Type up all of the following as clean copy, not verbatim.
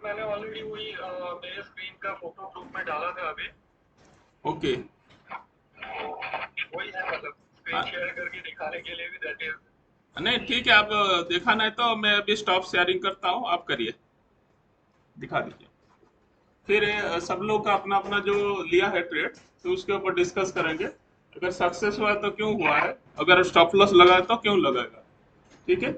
मैंने ऑलरेडी वही मेरे स्क्रीन का फोटो ग्रुप में डाला था अभी। ओके। वही है, मतलब स्क्रीन शेयर करके दिखाने के लिए भी दैट इज। नहीं ठीक है, आप देखा नहीं तो मैं अभी स्टॉप शेयरिंग करता हूँ, आप करिए, दिखा दीजिए। फिर सब लोग का अपना अपना जो लिया है ट्रेड, तो उसके ऊपर डिस्कस करेंगे। अगर सक्सेस हुआ है तो क्यों हुआ है, अगर स्टॉप लॉस लगा है तो क्यों लगेगा। ठीक है।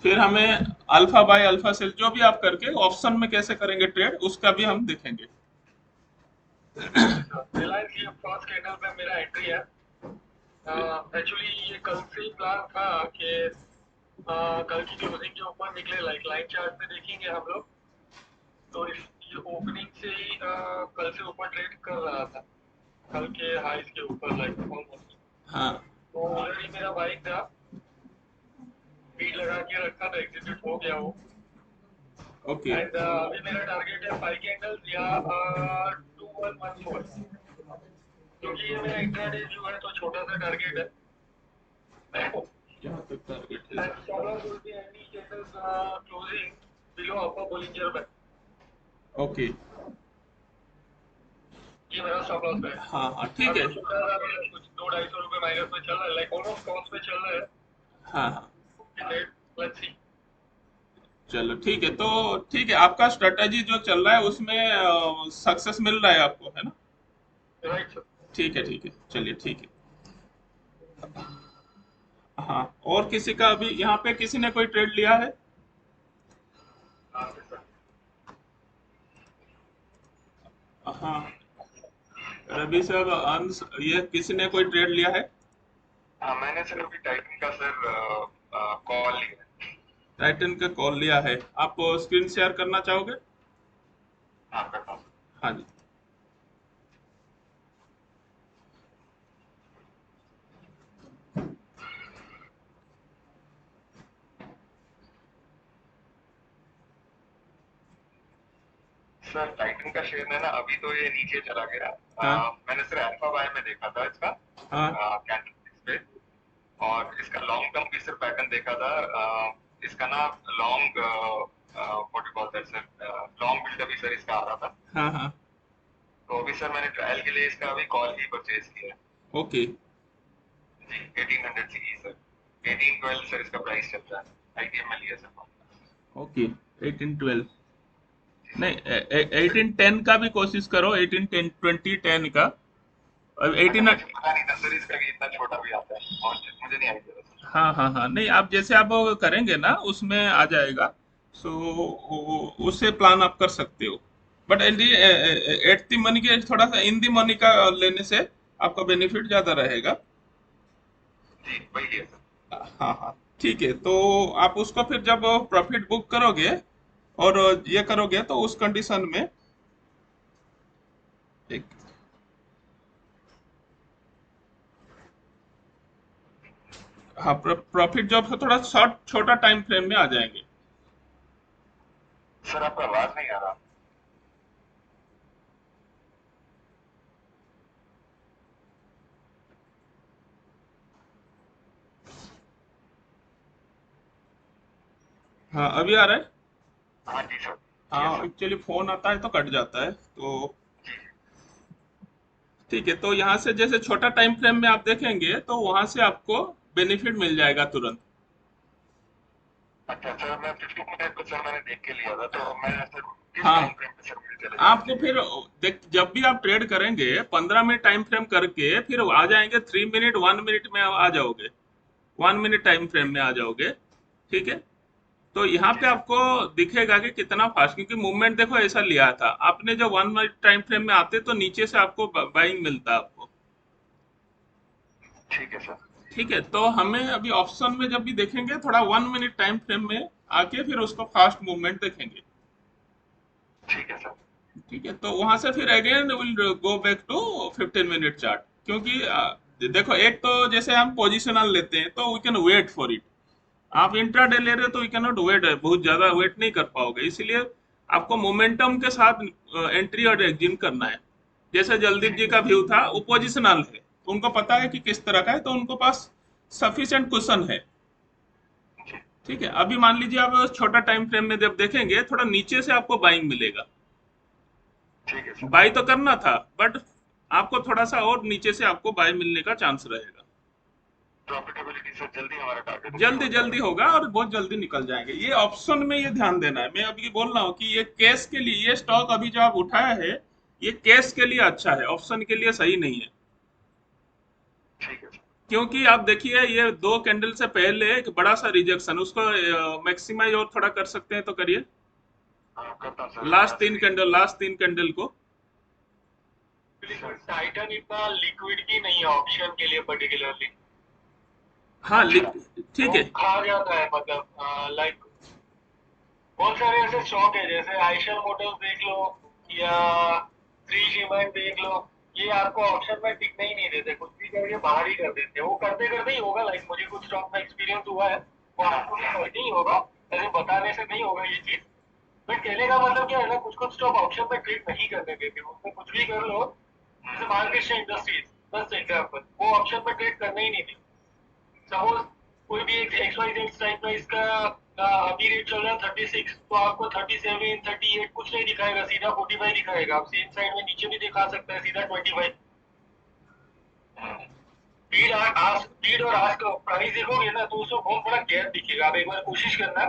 फिर हमें अल्फा बाय अल्फा सेल जो भी आप करके ऑप्शन में कैसे करेंगे ट्रेड, उसका भी हम देखेंगे। ओके सर, रिलायंस ये फर्स्ट कैंडल में मेरा एंट्री है। एक्चुअली ये कल से ही प्लान था कि कल की क्लोजिंग के ऊपर निकले, लाइक लाइन चार्ट में देखेंगे हम लोग। तो इस ये ओपनिंग से ही कल से ऊपर ट्रेड कर रहा था, कल के हाईज के ऊपर लाइक ऑलमोस्ट। हाँ। तो ऑलरेडी मेरा बाइक था, बीट लगा के रखा था, एग्जीक्यूट हो गया वो। ओके। एंड अभी मेरा टारगेट है 5 कैंडल्स या 2114, क्योंकि ये मेरा इंट्राडे व्यू है तो छोटा सा टारगेट है। यहाँ तक टारगेट है। And stop loss will be any candles closing below upper Bollinger Band. Okay. ये मेरा स्टॉप लॉस है। हाँ हाँ ठीक है। अभी छोटा सा मतलब कुछ 200-250 रुपए माइनस में चल रहा है, लाइक ऑलमोस्ट कॉस्ट पे चल रहा है। हाँ हाँ। Let's see. चलो ठीक है, तो ठीक है, आपका स्ट्रेटेजी जो चल रहा है उसमें सक्सेस मिल रहा है आपको, है ना। Right sir. ठीक है ठीक है, चलिए ठीक है। हाँ, और किसी का अभी यहाँ पे किसी ने कोई ट्रेड लिया है। हाँ सर। हाँ, रवि साहब, अंश, ये किसी ने कोई ट्रेड लिया है। हाँ मैंने सर अभी टाइटन का सर कॉल लिया है। टाइटन का कॉल लिया है, आप स्क्रीन शेयर करना चाहोगे। हाँ करता हूँ। हाँ जी। सर टाइटन का शेयर है ना, अभी तो ये नीचे चला गया। हाँ मैंने सर अल्फा बाय में देखा था इसका हाँ। कैंडल पे, और इसका लॉन्ग टर्म भी सर पैटर्न देखा था। इसका ना long what you call that sir, long buildup भी सर इसका आ रहा था। हाँ हाँ। तो अभी सर मैंने ट्रायल के लिए इसका अभी कॉल ही परचेज किया है। ओके। जी 1800 सीई सर, 1812 सर इसका प्राइस चल रहा है, आईटीएम में लिया सर। ओके। 1812। जी सर। नहीं, 1810 का भी कोशिश करो, 1810 2010 का। अच्छा 18। मुझे पता नहीं था सर इसका भी इतना छोटा भी आता है, और मुझे नहीं आइडिया था सर। हाँ हाँ हाँ, नहीं आप जैसे आप करेंगे ना उसमें आ जाएगा। सो उससे प्लान आप कर सकते हो। बट एट दी मनी के थोड़ा सा इन दी मनी का लेने से आपका बेनिफिट ज्यादा रहेगा। जी वही है सर। हाँ हाँ। ठीक है, तो आप उसको फिर जब प्रॉफिट बुक करोगे और ये करोगे तो उस कंडीशन में एक, हाँ, प्रॉफिट जब थोड़ा शॉर्ट छोटा टाइम फ्रेम में आ जाएंगे। सर आपका आवाज नहीं आ रहा। हाँ, अभी आ रहा है। हाँ जी सर। यस हाँ, सर। एक्चुअली फोन आता है तो कट जाता है तो। जी। ठीक है, तो यहाँ से जैसे छोटा टाइम फ्रेम में आप देखेंगे तो वहां से आपको बेनिफिट मिल जाएगा तुरंत। अच्छा सर, मैं 15 मिनट को सर मैंने देख के लिया था, तो मैं सर किस हाँ, टाइम फ्रेम पे सर मुझे चले जाना आपको चाहिए। फिर देख, जब भी आप ट्रेड करेंगे 15 मिनट टाइम फ्रेम करके फिर आ जाएंगे 3 मिनट 1 मिनट में आ जाओगे, 1 मिनट टाइम फ्रेम में आ जाओगे। ठीक है। तो यहाँ जी पे सर। आपको दिखेगा कि कितना फास्ट, क्योंकि मूवमेंट देखो ऐसा लिया था आपने, जब 1 मिनट टाइम फ्रेम में आते तो नीचे से आपको बाइंग मिलता आपको। ठीक है सर। ठीक है, तो हमें अभी ऑप्शन में जब भी देखेंगे थोड़ा 1 मिनट टाइम फ्रेम में आके फिर उसको फास्ट मूवमेंट देखेंगे। ठीक है सर। ठीक है, तो वहां से फिर again will go back to 15 minute chart, क्योंकि देखो एक तो जैसे हम पोजिशनल लेते हैं तो we can wait for it. आप इंट्राडे ले रहे हो तो यू कैन नॉट वेट, बहुत ज्यादा वेट नहीं कर पाओगे, इसलिए आपको मोमेंटम के साथ एंट्री और एग्जिट करना है। जैसे जलदीप जी का व्यू था, वो पोजिशनल है तो उनको पता है कि किस तरह का है, तो उनको पास सफिशिएंट कुशन है। जी ठीक है, अभी मान लीजिए आप छोटा टाइम फ्रेम में जब देखेंगे थोड़ा नीचे से आपको बाइंग मिलेगा। ठीक है सर। बाई तो करना था, बट आपको थोड़ा सा और नीचे से आपको बाय मिलने का चांस रहेगा। प्रॉफिटेबिलिटी सर जल्दी हमारा टारगेट अचीव जल्दी हो जल्दी जाएगा। होगा और बहुत जल्दी निकल जाएंगे। ये ऑप्शन में ये ध्यान देना है। मैं अभी बोल रहा हूँ कि ये कैश के लिए, ये स्टॉक अभी जो आप उठाया है ये कैश के लिए अच्छा है, ऑप्शन के लिए सही नहीं है। ठीक है सर। क्योंकि आप देखिए ये दो कैंडल से पहले एक बड़ा सा रिजेक्शन, उसको मैक्सिमाइज और थोड़ा कर सकते हैं तो करिए। हाँ करता हूँ सर, लास्ट मैं तीन स्क्रीन। कैंडल, लास्ट तीन कैंडल को। टाइटन इतना लिक्विडिटी नहीं है ऑप्शन के लिए पर्टिकुलरली। हाँ अच्छा। ठीक वो है। खा जाता है मतलब लाइक बहुत सारे ऐसे स्टॉक है जैसे आइशर मोटर्स देख लो या श्री सीमेंट देख लो। ये आपको ऑप्शन में टिकने ही नहीं देते, कुछ भी करके बाहर ही कर देते हैं। वो करते करते ही होगा, लाइक मुझे कुछ स्टॉक में एक्सपीरियंस हुआ है, वो आपको भी करते ही होगा। ऐसे बताने से नहीं होगा ये चीज। बट कहने का मतलब क्या है ना, कुछ कुछ स्टॉक ऑप्शन में ट्रेड नहीं करने देते, उसमें कुछ भी कर लो। जैसे बालकृष्ण इंडस्ट्रीज बेस्ट एग्जाम्पल, वो ऑप्शन में ट्रेड करने ही नहीं देते। सपोज कोई भी एक X Y Z strike price का अभी रेट चल रहा है 36, तो आपको 37 38 कुछ नहीं दिखाएगा, सीधा 45 दिखाएगा। आप सेम साइड में नीचे भी दिखा सकते हैं सीधा 25। बीड और आस्क प्राइस देखोगे ना तो उसमें बहुत बड़ा गैप दिखेगा। आप एक बार कोशिश करना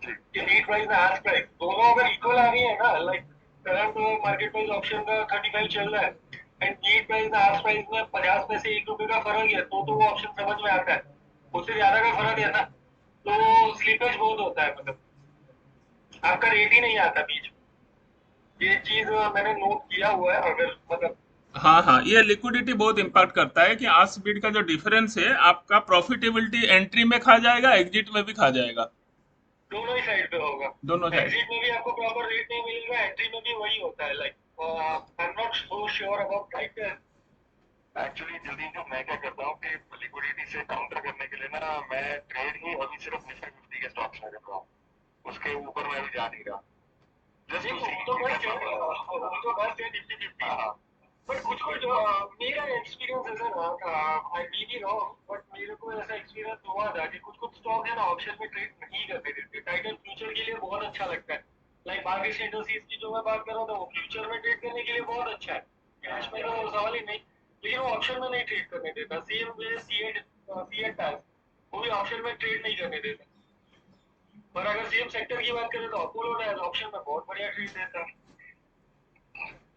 कि बीड प्राइस में आस्क प्राइस दोनों अगर इक्वल आ रही है ना, like current market price option का 35 चल रहा है एंड बीड प्राइस में आस्क प्राइस में 50 में से 1 रुपए का फर्क है, तो वो ऑप्शन समझ में आता है। उससे ज्यादा का फर्क है ना, तो स्लीपेज बहुत होता है, मतलब आपका रेट ही नहीं आता बीच में। ये चीज मैंने नोट किया हुआ है। अगर मतलब हाँ हाँ, ये लिक्विडिटी बहुत इम्पैक्ट करता है कि आज बीट का जो डिफरेंस है आपका प्रॉफिटेबिलिटी एंट्री में खा जाएगा, एग्जिट में भी खा जाएगा। दोनों ही साइड पे होगा। दोनों साइड। एग्जिट में भी आपको प्रॉपर रेट नहीं मिलेगा, एंट्री में भी वही होता है। Like I am not so sure about right. Actually जल्दी जो मैं क्या करता हूँ कि लिक्विडिटी से काउंटर करने के लिए ना, मैं ट्रेड ही अभी सिर्फ निफ्टी 50 के स्टॉक्स में कर रहा हूँ। उसके ऊपर मैं अभी जा नहीं रहा। जस्ट टू सी वो तो बस है निफ्टी 50। हाँ, बट कुछ कुछ मेरा एक्सपीरियंस ऐसा रहा, आई मे बी रॉन्ग, बट मेरे को ऐसा एक्सपीरियंस हुआ था कि कुछ कुछ स्टॉक है ना ऑप्शन में ट्रेड नहीं करते देते। टाइटन फ्यूचर के लिए बहुत अच्छा लगता है। लाइक बारगेश इंडस्ट्रीज की जो मैं बात कर रहा था, वो फ्यूचर में ट्रेड करने के लिए बहुत अच्छा है, कैश में तो सवाल ही नहीं। लेकिन वो ऑप्शन में नहीं ट्रेड करने देता। सेम वे सीएट टाइप, वो भी ऑप्शन में ट्रेड नहीं करने देता। पर अगर सेम सेक्टर की बात करें तो अपोलो टायर्स ऑप्शन में बहुत बढ़िया ट्रेड देता है।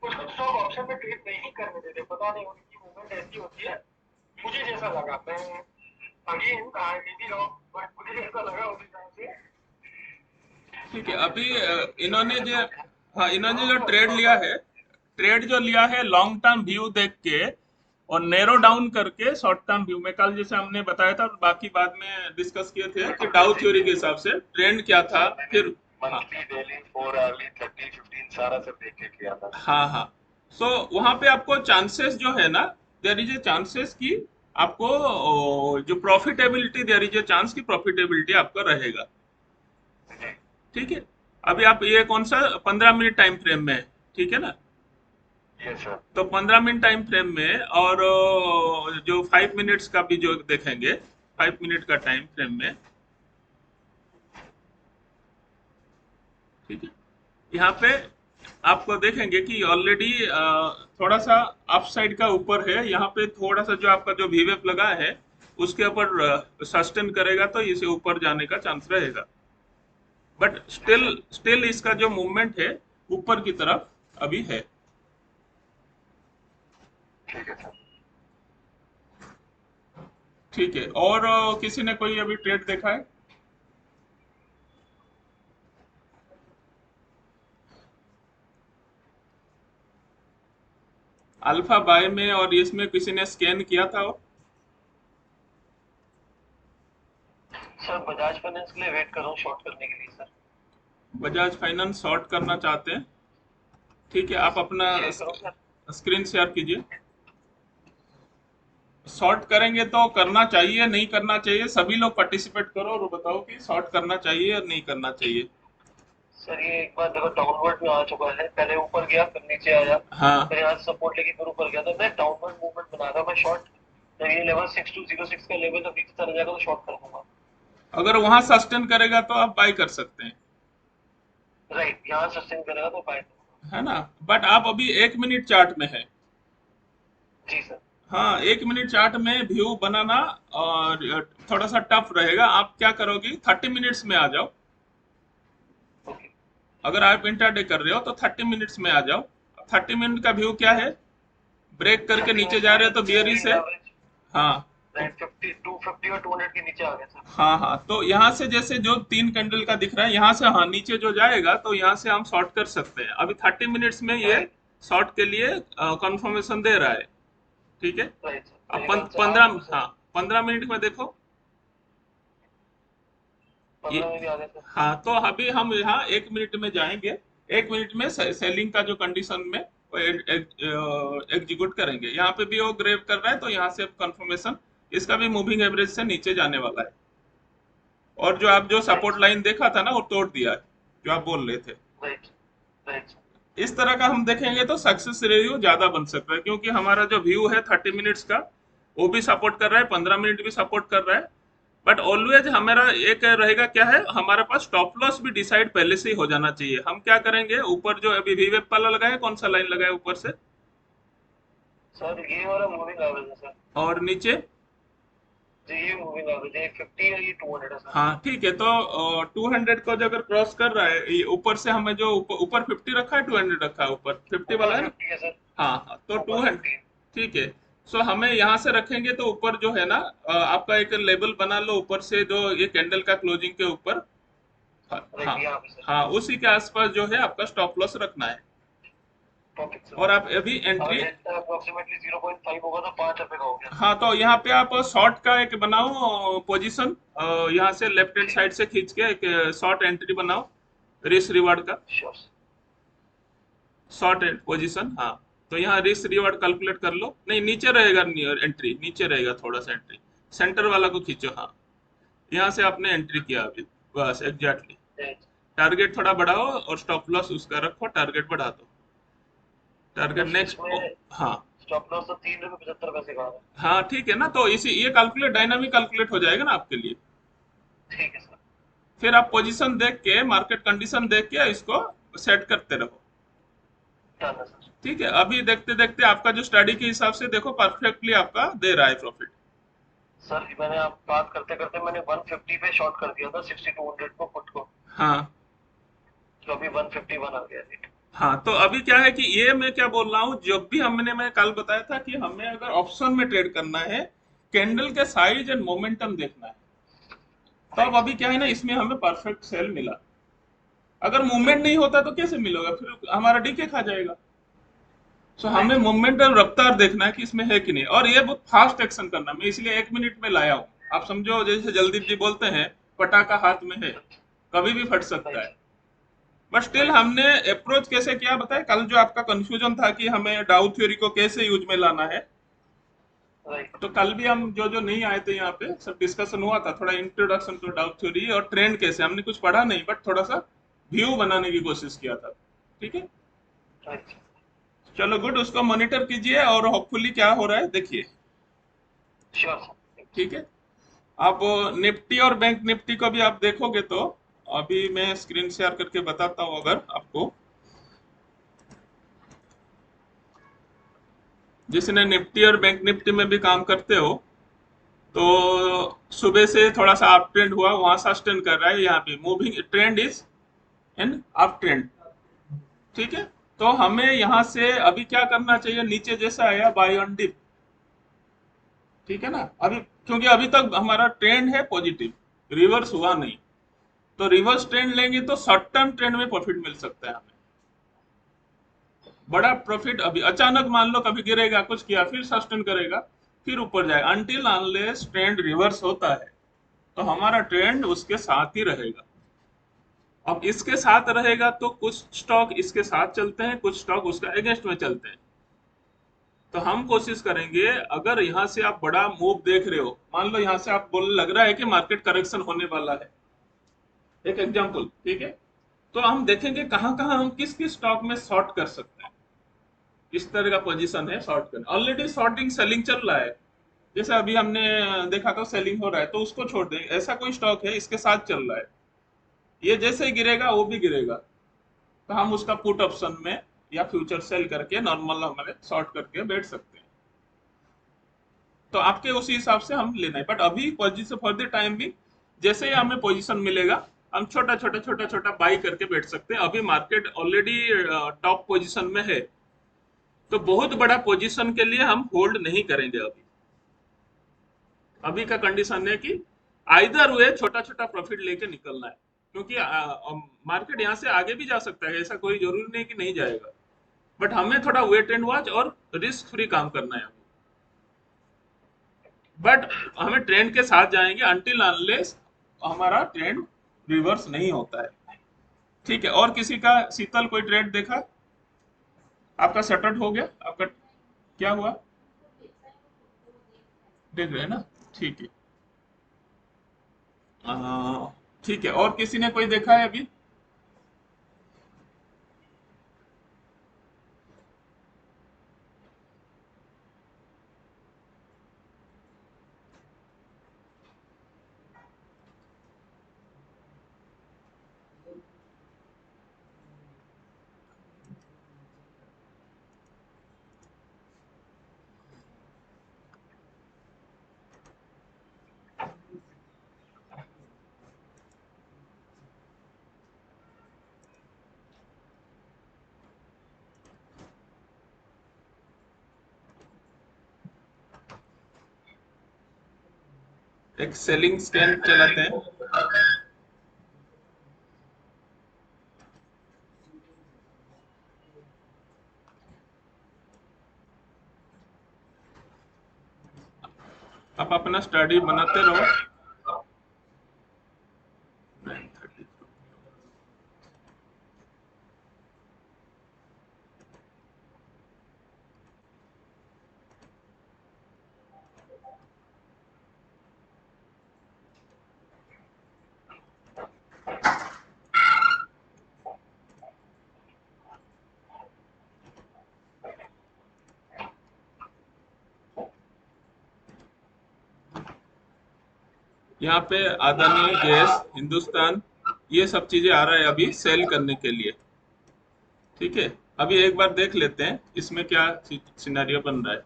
कुछ कुछ स्टॉक ऑप्शन में ट्रेड नहीं करने देते, पता नहीं उनकी मूवमेंट ऐसी होती है। मुझे जैसा लगा, मैं again I may be wrong, but मुझे जैसा लगा उस हिसाब से। ठीक है, अभी इन्होंने जो, हाँ इन्होंने जो ट्रेड लिया है, ट्रेड जो लिया है लॉन्ग टर्म व्यू देख के और नैरो डाउन करके शॉर्ट टर्म व्यू में, कल जैसे हमने बताया था और बाकी बाद में डिस्कस किए थे कि डाउ थ्योरी के हिसाब से ट्रेंड क्या था, फिर हाँ मंथली डेली 4 आवरली 30 15 सारा सब देख के किया था। हाँ हाँ। सो वहां पे आपको चांसेस जो है ना, देयर इज ए चांसेस की आपको जो profitability, there is a chance की प्रॉफिटेबिलिटी आपका रहेगा। ठीक है, अभी आप ये कौन सा 15 मिनट टाइम फ्रेम में है, ठीक है ना? Yes sir. तो 15 मिनट टाइम फ्रेम में और जो 5 मिनट्स का भी जो देखेंगे, 5 मिनट का टाइम फ्रेम में, ठीक है, यहाँ पे आपको देखेंगे कि ऑलरेडी थोड़ा सा अप साइड का ऊपर है। यहाँ पे थोड़ा सा जो आपका जो वीवेप लगा है उसके ऊपर सस्टेन करेगा तो इसे ऊपर जाने का चांस रहेगा। बट स्टिल स्टिल इसका जो मूवमेंट है ऊपर की तरफ अभी है। ठीक है सर। ठीक है, और किसी ने कोई अभी ट्रेड देखा है? अल्फा बाय में और इसमें किसी ने स्कैन किया था? और सर बजाज फाइनेंस के लिए वेट कर रहा हूँ शॉर्ट करने के लिए सर। बजाज फाइनेंस शॉर्ट करना चाहते हैं? ठीक है, आप अपना शेयर करो सर। स्क्रीन शेयर कीजिए। शॉर्ट करेंगे तो करना चाहिए, नहीं करना चाहिए, सभी लोग पार्टिसिपेट करो और बताओ कि शॉर्ट करना चाहिए और नहीं करना चाहिए। सर ये एक बार देखो डाउनवर्ड में आ चुका है, पहले ऊपर गया फिर नीचे आया, हाँ फिर यहाँ से सपोर्ट लेके फिर ऊपर गया, तो मैं डाउनवर्ड मूवमेंट बना रहा। मैं शॉर्ट जब ये लेवल 6206 का लेवल जब नीचे चला जाएगा तो शॉर्ट कर दूंगा। अगर वहां सस्टेन करेगा तो आप बाई कर सकते हैं, राइट, यहाँ सस्टेन करेगा तो बाय। है ना। बट आप अभी 1 मिनट चार्ट में है। जी सर। हाँ, 1 मिनट चार्ट में व्यू बनाना और थोड़ा सा टफ रहेगा। आप क्या करोगे, 30 मिनट्स में आ जाओ। ओके। अगर आप इंटरडे कर रहे हो तो 30 मिनट्स में आ जाओ। 30 मिनट का व्यू क्या है, ब्रेक करके 30 नीचे मिनट्स जा में रहे हो तो बियरिश मूविंग है। एवरेज हाँ तो राइट 50 250 और 200 के नीचे आ गया सर। हाँ हाँ, तो यहाँ से जैसे जो 3 कैंडल का दिख रहा है, यहाँ से हाँ नीचे जो जाएगा तो यहाँ से हम शॉर्ट कर सकते हैं। अभी 30 मिनट्स में ये राइट शॉर्ट के लिए कंफर्मेशन दे रहा है। ठीक है। राइट सर, अब मेरे ख्याल से 8 पंद्रह, सर। हाँ 15 मिनट में देखो 15 ये। में भी आ गया सर। हाँ तो अभी हम यहाँ 1 मिनट में जाएंगे। 1 मिनट में सेलिंग का जो कंडीशन में वो एग्जीक्यूट करेंगे। यहाँ पे भी वो ग्रेव कर रहा है तो यहाँ से कंफर्मेशन, इसका भी मूविंग एवरेज से नीचे जाने वाला है। और जो आप जो राइट सपोर्ट सर। लाइन देखा था ना वो तोड़ दिया है, जो आप बोल रहे थे। Right right sir. इस तरह का हम देखेंगे तो सक्सेस रेशियो ज्यादा बन सकता है, क्योंकि हमारा जो व्यू है 30 मिनट्स का वो भी सपोर्ट कर रहा है, 15 मिनट भी सपोर्ट कर रहा है। बट ऑलवेज हमारा एक रहेगा क्या है, हमारे पास स्टॉप लॉस भी डिसाइड पहले से ही हो जाना चाहिए। हम क्या करेंगे, ऊपर जो अभी वीवेप वाला लगा है, कौन सा लाइन लगा है ऊपर से, सर ये वाला मूविंग एवरेज है सर। और नीचे। जी ये मूविंग एवरेज है, ये 50 है, ये 200 है सर। हाँ ठीक है, तो 200 को जो अगर क्रॉस कर रहा है, ये ऊपर से हमें जो ऊपर 50 रखा है, 200 रखा है, ऊपर 50 वाला ऊपर है ना। 50 है सर। हाँ हाँ, तो ऊपर 200। 50। ठीक है। सो हमें यहाँ से रखेंगे तो ऊपर जो है ना, आपका एक लेबल बना लो ऊपर से, जो ये कैंडल का क्लोजिंग के ऊपर। हाँ राइट हाँ यहाँ पे सर। हाँ, उसी के आसपास जो है आपका स्टॉप लॉस रखना है। Perfect sir. और आप अभी अगर एंट्री। डेल्टा अप्रोक्सीमेटली 0.5 होगा तो 5 रुपए का हो गया सर। हाँ, तो यहाँ पे आप शॉर्ट का एक बनाओ पोजीशन, यहाँ से लेफ्ट हैंड ठीक साइड से खींच के एक शॉर्ट एंट्री बनाओ, रिस्क रिवार्ड का sure sir. Short and position. हाँ, तो यहाँ रिस्क रिवार्ड कैलकुलेट कर लो। नहीं, नीचे रहेगा एंट्री, नीचे रहेगा थोड़ा सा एंट्री, सेंटर वाला को खींचो। हाँ, यहाँ से आपने एंट्री किया अभी, बस एग्जैक्टली। राइट। टारगेट थोड़ा बढ़ाओ और स्टॉप लॉस उसका रखो, टारगेट बढ़ा दो। टारगेट बस नेक्स्ट। इसमें हाँ स्टॉप लॉस तो 3 रुपए 75 पैसे का है। हाँ, ठीक है ना, तो इसी ये कैलकुलेट डायनामिक कैलकुलेट हो जाएगा ना आपके लिए। ठीक है सर। फिर आप पोजीशन देख के, मार्केट कंडीशन देख के इसको सेट करते रहो। डन है सर। ठीक है, अभी देखते देखते आपका जो स्टडी के हिसाब से देखो परफेक्टली आपका दे रहा है प्रॉफिट। सर मैंने आप बात करते करते मैंने 150 पे शॉर्ट कर दिया था 6200 को पुट को। हाँ तो अभी 151 आ गया रेट। हाँ, तो अभी क्या है कि ये मैं क्या बोल रहा हूँ, जब भी मैं कल बताया था कि हमें अगर ऑप्शन में ट्रेड करना है, कैंडल के साइज एंड मोमेंटम देखना है। तो अब राइट अभी क्या है ना, इसमें हमें परफेक्ट सेल मिला। अगर मूवमेंट राइट नहीं होता तो कैसे मिलेगा, फिर हमारा डीके खा जाएगा। सो हमें राइट मूवमेंट और रफ्तार देखना है कि इसमें है कि नहीं, और ये बहुत फास्ट एक्शन करना, मैं इसलिए 1 मिनट में लाया हूँ। आप समझो, जैसे जल्दीप जी बोलते हैं, पटाखा हाथ में है, कभी भी फट सकता राइट है। बट स्टिल राइट हमने अप्रोच कैसे किया बताए, कल जो आपका कंफ्यूजन था कि हमें डाउ थ्योरी को कैसे यूज में लाना है, राइट तो कल भी हम जो जो नहीं आए थे यहाँ पे सब डिस्कशन हुआ था, थोड़ा इंट्रोडक्शन टू डाउ थ्योरी और ट्रेंड कैसे, हमने कुछ पढ़ा नहीं बट थोड़ा सा व्यू बनाने की कोशिश किया था। ठीक है, राइट। चलो गुड, उसको मॉनिटर कीजिए और होपफुली क्या हो रहा है देखिए। Sure sir. ठीक है। आप निफ्टी और बैंक निफ्टी को भी आप देखोगे तो, अभी मैं स्क्रीन शेयर करके बताता हूँ अगर आपको, जिसने निफ्टी और बैंक निफ्टी में भी काम करते हो, तो सुबह से थोड़ा सा अप ट्रेंड हुआ, वहां सस्टेन कर रहा है, यहाँ पे moving trend is an up trend. ठीक है, तो हमें यहाँ से अभी क्या करना चाहिए, नीचे जैसा आया बाय ऑन डिप। ठीक है ना, अभी क्योंकि अभी तक हमारा ट्रेंड है पॉजिटिव, रिवर्स हुआ नहीं, तो रिवर्स ट्रेंड लेंगे तो शॉर्ट टर्म ट्रेंड में प्रॉफिट मिल सकता है हमें, बड़ा प्रॉफिट। अभी अचानक मान लो कभी गिरेगा, कुछ किया, फिर सस्टेन करेगा, फिर ऊपर जाएगा, अनटिल अनलेस ट्रेंड रिवर्स होता है तो हमारा ट्रेंड उसके साथ ही रहेगा। अब इसके साथ रहेगा तो कुछ स्टॉक इसके साथ चलते हैं, कुछ स्टॉक उसका अगेंस्ट में चलते हैं। तो हम कोशिश करेंगे, अगर यहाँ से आप बड़ा मूव देख रहे हो, मान लो यहाँ से आप बोलने लग रहा है कि मार्केट करेक्शन होने वाला है, एक एग्जांपल, ठीक है, तो हम देखेंगे कहाँ कहाँ हम किस किस स्टॉक में शॉर्ट कर सकते हैं। इस तरह का पोजीशन है शॉर्ट करना, ऑलरेडी शॉर्टिंग सेलिंग चल रहा है। जैसे अभी हमने देखा तो सेलिंग हो रहा है तो उसको छोड़ दें, ऐसा कोई स्टॉक है इसके साथ चल रहा है, ये जैसे ही गिरेगा वो भी गिरेगा, तो हम उसका पुट ऑप्शन में या फ्यूचर सेल करके नॉर्मल हमारे शॉर्ट करके बैठ सकते हैं। तो आपके उसी हिसाब से हम लेना है, बट अभी पोजीशन फॉर द टाइम भी जैसे ही हमें पोजीशन मिलेगा हम छोटा छोटा बाई करके बैठ सकते हैं। अभी मार्केट ऑलरेडी टॉप पोजीशन में है, तो बहुत बड़ा पोजीशन के लिए हम होल्ड नहीं करेंगे अभी। अभी का कंडीशन है कि आइदर वे छोटा छोटा प्रॉफिट लेके निकलना है, क्योंकि मार्केट यहाँ से आगे भी जा सकता है, ऐसा कोई जरूरी नहीं कि नहीं जाएगा, बट हमें थोड़ा वेट एंड वॉच और रिस्क फ्री काम करना है अभी। बट हमें ट्रेंड के साथ जाएंगे अनटिल अनलेस हमारा ट्रेंड रिवर्स नहीं होता है। ठीक है, और किसी का शीतल कोई ट्रेड देखा? आपका सेटल हो गया? आपका क्या हुआ? देख रहे हैं ना? ठीक है। ठीक है, और किसी ने कोई देखा है अभी? एक सेलिंग स्कैन चलाते हैं। आप अपना स्टडी बनाते रहो। 9:30। यहाँ पे अदानी गैस, हिंदुस्तान, ये सब चीजें आ रहा है अभी सेल करने के लिए। ठीक है, अभी एक बार देख लेते हैं इसमें क्या सिनेरियो बन रहा है।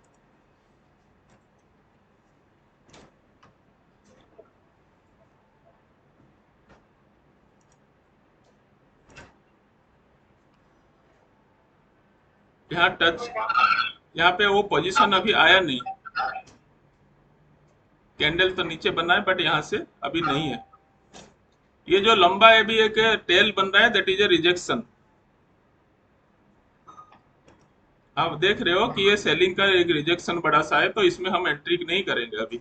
यहाँ टच, यहाँ पे वो पोजीशन अभी आया नहीं, कैंडल तो नीचे बना है बट यहाँ से अभी नहीं है। ये जो लंबा है भी एक टेल बन रहा है, दैट इज ए रिजेक्शन। आप देख रहे हो कि ये सेलिंग का एक रिजेक्शन बड़ा सा है, तो इसमें हम एंट्री नहीं करेंगे अभी।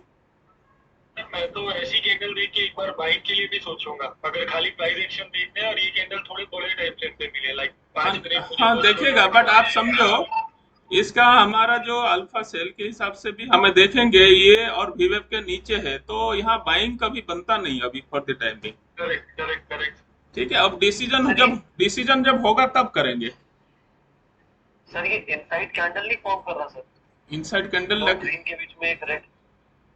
मैं तो ऐसी कैंडल देख के एक बार बाइक के लिए भी सोचूंगा, अगर खाली प्राइस एक्शन देखते हैं और ये कैंडल थोड़े बड़े टाइम फ्रेम पे मिले, लाइक हाँ, 5 मिनट मुझे हाँ बहुत छोटा देखेगा, बट आप दिखा। समझो इसका हमारा जो अल्फा सेल के हिसाब से भी हमें देखेंगे ये और वीवेब के नीचे है, तो यहाँ बाइंग कभी बनता नहीं अभी फॉर द टाइम भी। Correct correct correct. ठीक है, अब सर ये डिसीजन जब होगा तब करेंगे। सर ये इनसाइड कैंडल नहीं फॉर्म कर रहा सर, इनसाइड कैंडल दो लग, ग्रीन के बीच में एक रेड।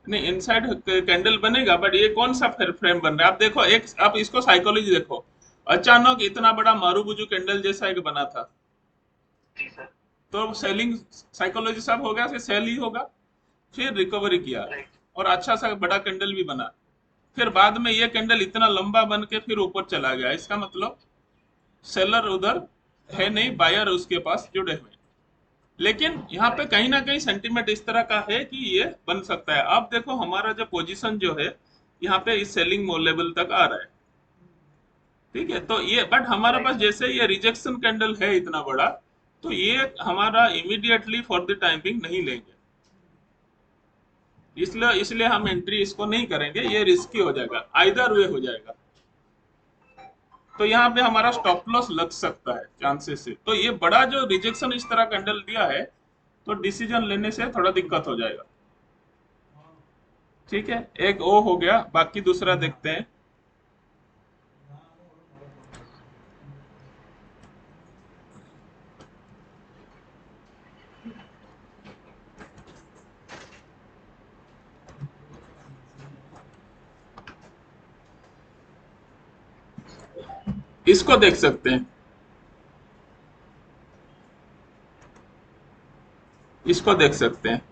नहीं इनसाइड कैंडल बनेगा, बट ये कौन सा फिर फ्रेम बन रहा है? आप देखो, एक आप इसको साइकोलॉजी देखो, अचानक इतना बड़ा मारूबुजू कैंडल जैसा एक बना था, जी सर। तो सेलिंग साइकोलॉजी सब हो गया, फिर सेल ही होगा। फिर रिकवरी किया राइट। और अच्छा सा बड़ा कैंडल भी बना, फिर बाद में ये कैंडल इतना लंबा बन के फिर ऊपर चला गया, इसका मतलब सेलर उधर है नहीं, बायर उसके पास जुड़े हुए हैं। लेकिन यहाँ पे कहीं ना कहीं सेंटीमेंट इस तरह का है कि ये बन सकता है। अब देखो हमारा जो पोजीशन जो है यहाँ पे इस सेलिंग लेवल तक आ रहा है। ठीक है, तो ये बट हमारे राइट पास सर। जैसे ये रिजेक्शन कैंडल है इतना बड़ा, तो ये हमारा इमीडिएटली फॉर द टाइमिंग नहीं लेंगे, इसलिए इसलिए हम एंट्री इसको नहीं करेंगे, ये रिस्की हो जाएगा, आइदर वे हो जाएगा। तो यहाँ पे हमारा ओके। स्टॉप लॉस लग सकता है चांसेस से। तो ये बड़ा जो रिजेक्शन इस तरह कैंडल दिया है, तो डिसीजन लेने से थोड़ा दिक्कत हो जाएगा। ठीक है, एक ओ हो गया, बाकी दूसरा देखते हैं। इसको देख सकते हैं, इसको देख सकते हैं।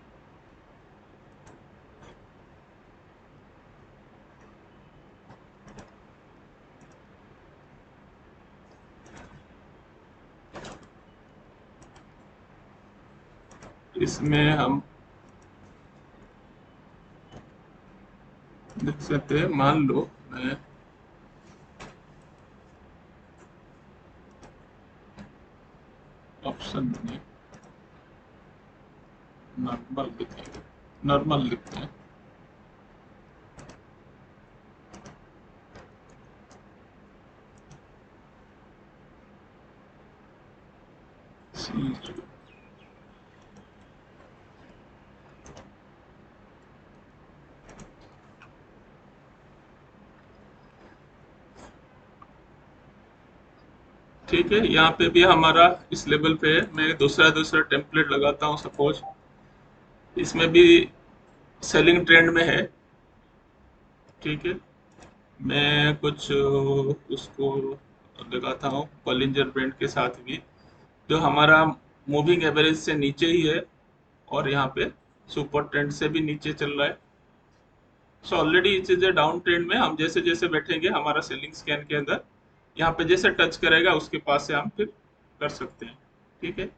इसमें हम देख सकते हैं, मान लो मैं ऑप्शन में नॉर्मल लिखेंगे, नॉर्मल लिखते हैं। C0। ठीक है, यहाँ पे भी हमारा इस लेवल पे है। मैं दूसरा दूसरा टेम्पलेट लगाता हूँ, सपोज इसमें भी सेलिंग ट्रेंड में है। ठीक है, मैं कुछ उसको लगाता हूँ कॉलिंजर बैंड के साथ भी, जो हमारा मूविंग एवरेज से नीचे ही है और यहाँ पे सुपर ट्रेंड से भी नीचे चल रहा है। So already it is a down trend में। हम जैसे जैसे बैठेंगे हमारा सेलिंग स्कैन के अंदर, यहाँ पे जैसे टच करेगा उसके पास से हम फिर कर सकते हैं। ठीक है,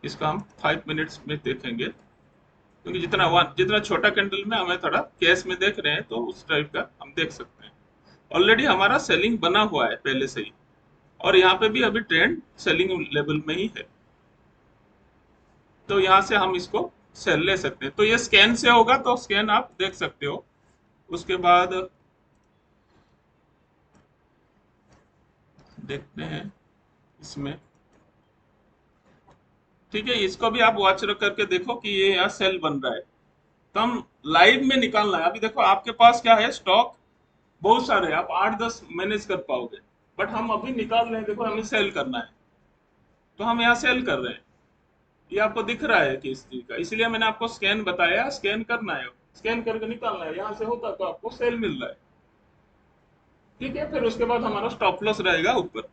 इसको हम 5 मिनट्स में देखेंगे, क्योंकि जितना छोटा कैंडल में हमें थोड़ा कैश में देख रहे हैं तो उस टाइप का हम देख सकते हैं। ऑलरेडी हमारा सेलिंग बना हुआ है पहले से ही, और यहाँ पे भी अभी ट्रेंड सेलिंग लेवल में ही है, तो यहाँ से हम इसको सेल ले सकते हैं। तो ये स्कैन से होगा, तो स्कैन आप देख सकते हो। उसके बाद देखते हैं इसमें। ठीक है, इसको भी आप वॉच करके देखो कि ये यहाँ सेल बन रहा है, तो हम लाइव में निकालना है। अभी देखो आपके पास क्या है, स्टॉक बहुत सारे हैं, आप 8-10 मैनेज कर पाओगे, बट हम अभी निकाल रहे हैं। देखो हमें सेल करना है, तो हम यहाँ सेल कर रहे हैं। ये आपको दिख रहा है कि इस चीज का, इसलिए मैंने आपको स्कैन बताया, स्कैन करना है, स्कैन करके निकालना है। यहाँ से होता तो आपको सेल मिल रहा है। ठीक है, फिर उसके बाद हमारा स्टॉप लॉस रहेगा ऊपर।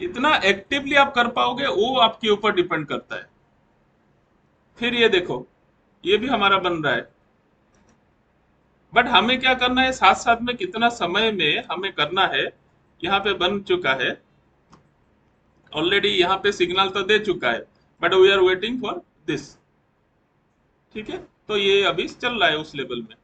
इतना एक्टिवली आप कर पाओगे वो आपके ऊपर डिपेंड करता है। फिर ये देखो, ये भी हमारा बन रहा है, बट हमें क्या करना है, साथ साथ में कितना समय में हमें करना है। यहाँ पे बन चुका है ऑलरेडी, यहाँ पे सिग्नल तो दे चुका है, but we are waiting for this. ठीक है, तो ये अभी चल रहा है उस लेवल में।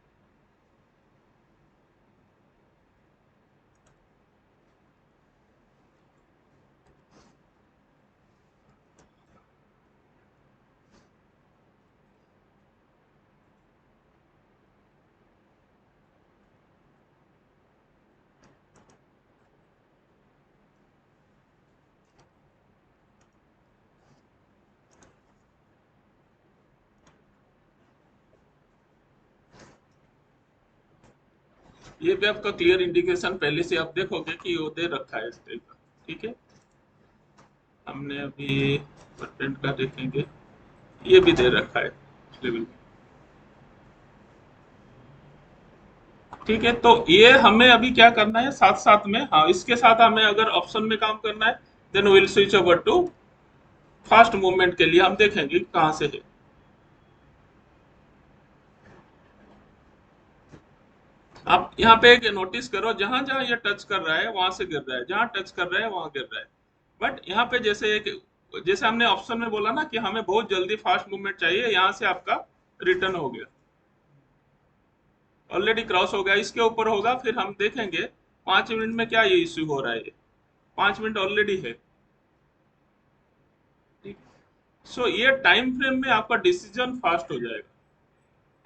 ये भी आपका क्लियर इंडिकेशन पहले से आप देखोगे कि वो दे रखा है इस टाइप का। ठीक है, हमने अभी परसेंट का देखेंगे, ये भी दे रखा है इस लेवल में। ठीक है, तो ये हमें अभी क्या करना है साथ साथ में, हाँ इसके साथ हमें अगर ऑप्शन में काम करना है, then will switch over to fast movement के लिए। हम देखेंगे कहाँ से है। आप यहाँ पे एक नोटिस करो, जहां जहां ये टच कर रहा है वहां से गिर रहा है, जहां टच कर रहा है वहां गिर रहा है। बट यहाँ पे जैसे एक, जैसे हमने ऑप्शन में बोला ना कि हमें बहुत जल्दी फास्ट मूवमेंट चाहिए, यहाँ से आपका रिटर्न हो गया, ऑलरेडी क्रॉस हो गया, इसके ऊपर होगा फिर हम देखेंगे 5 मिनट में क्या ये इश्यू हो रहा है। 5 मिनट ऑलरेडी है। ठीक, सो ये टाइम फ्रेम में आपका डिसीजन फास्ट हो जाएगा।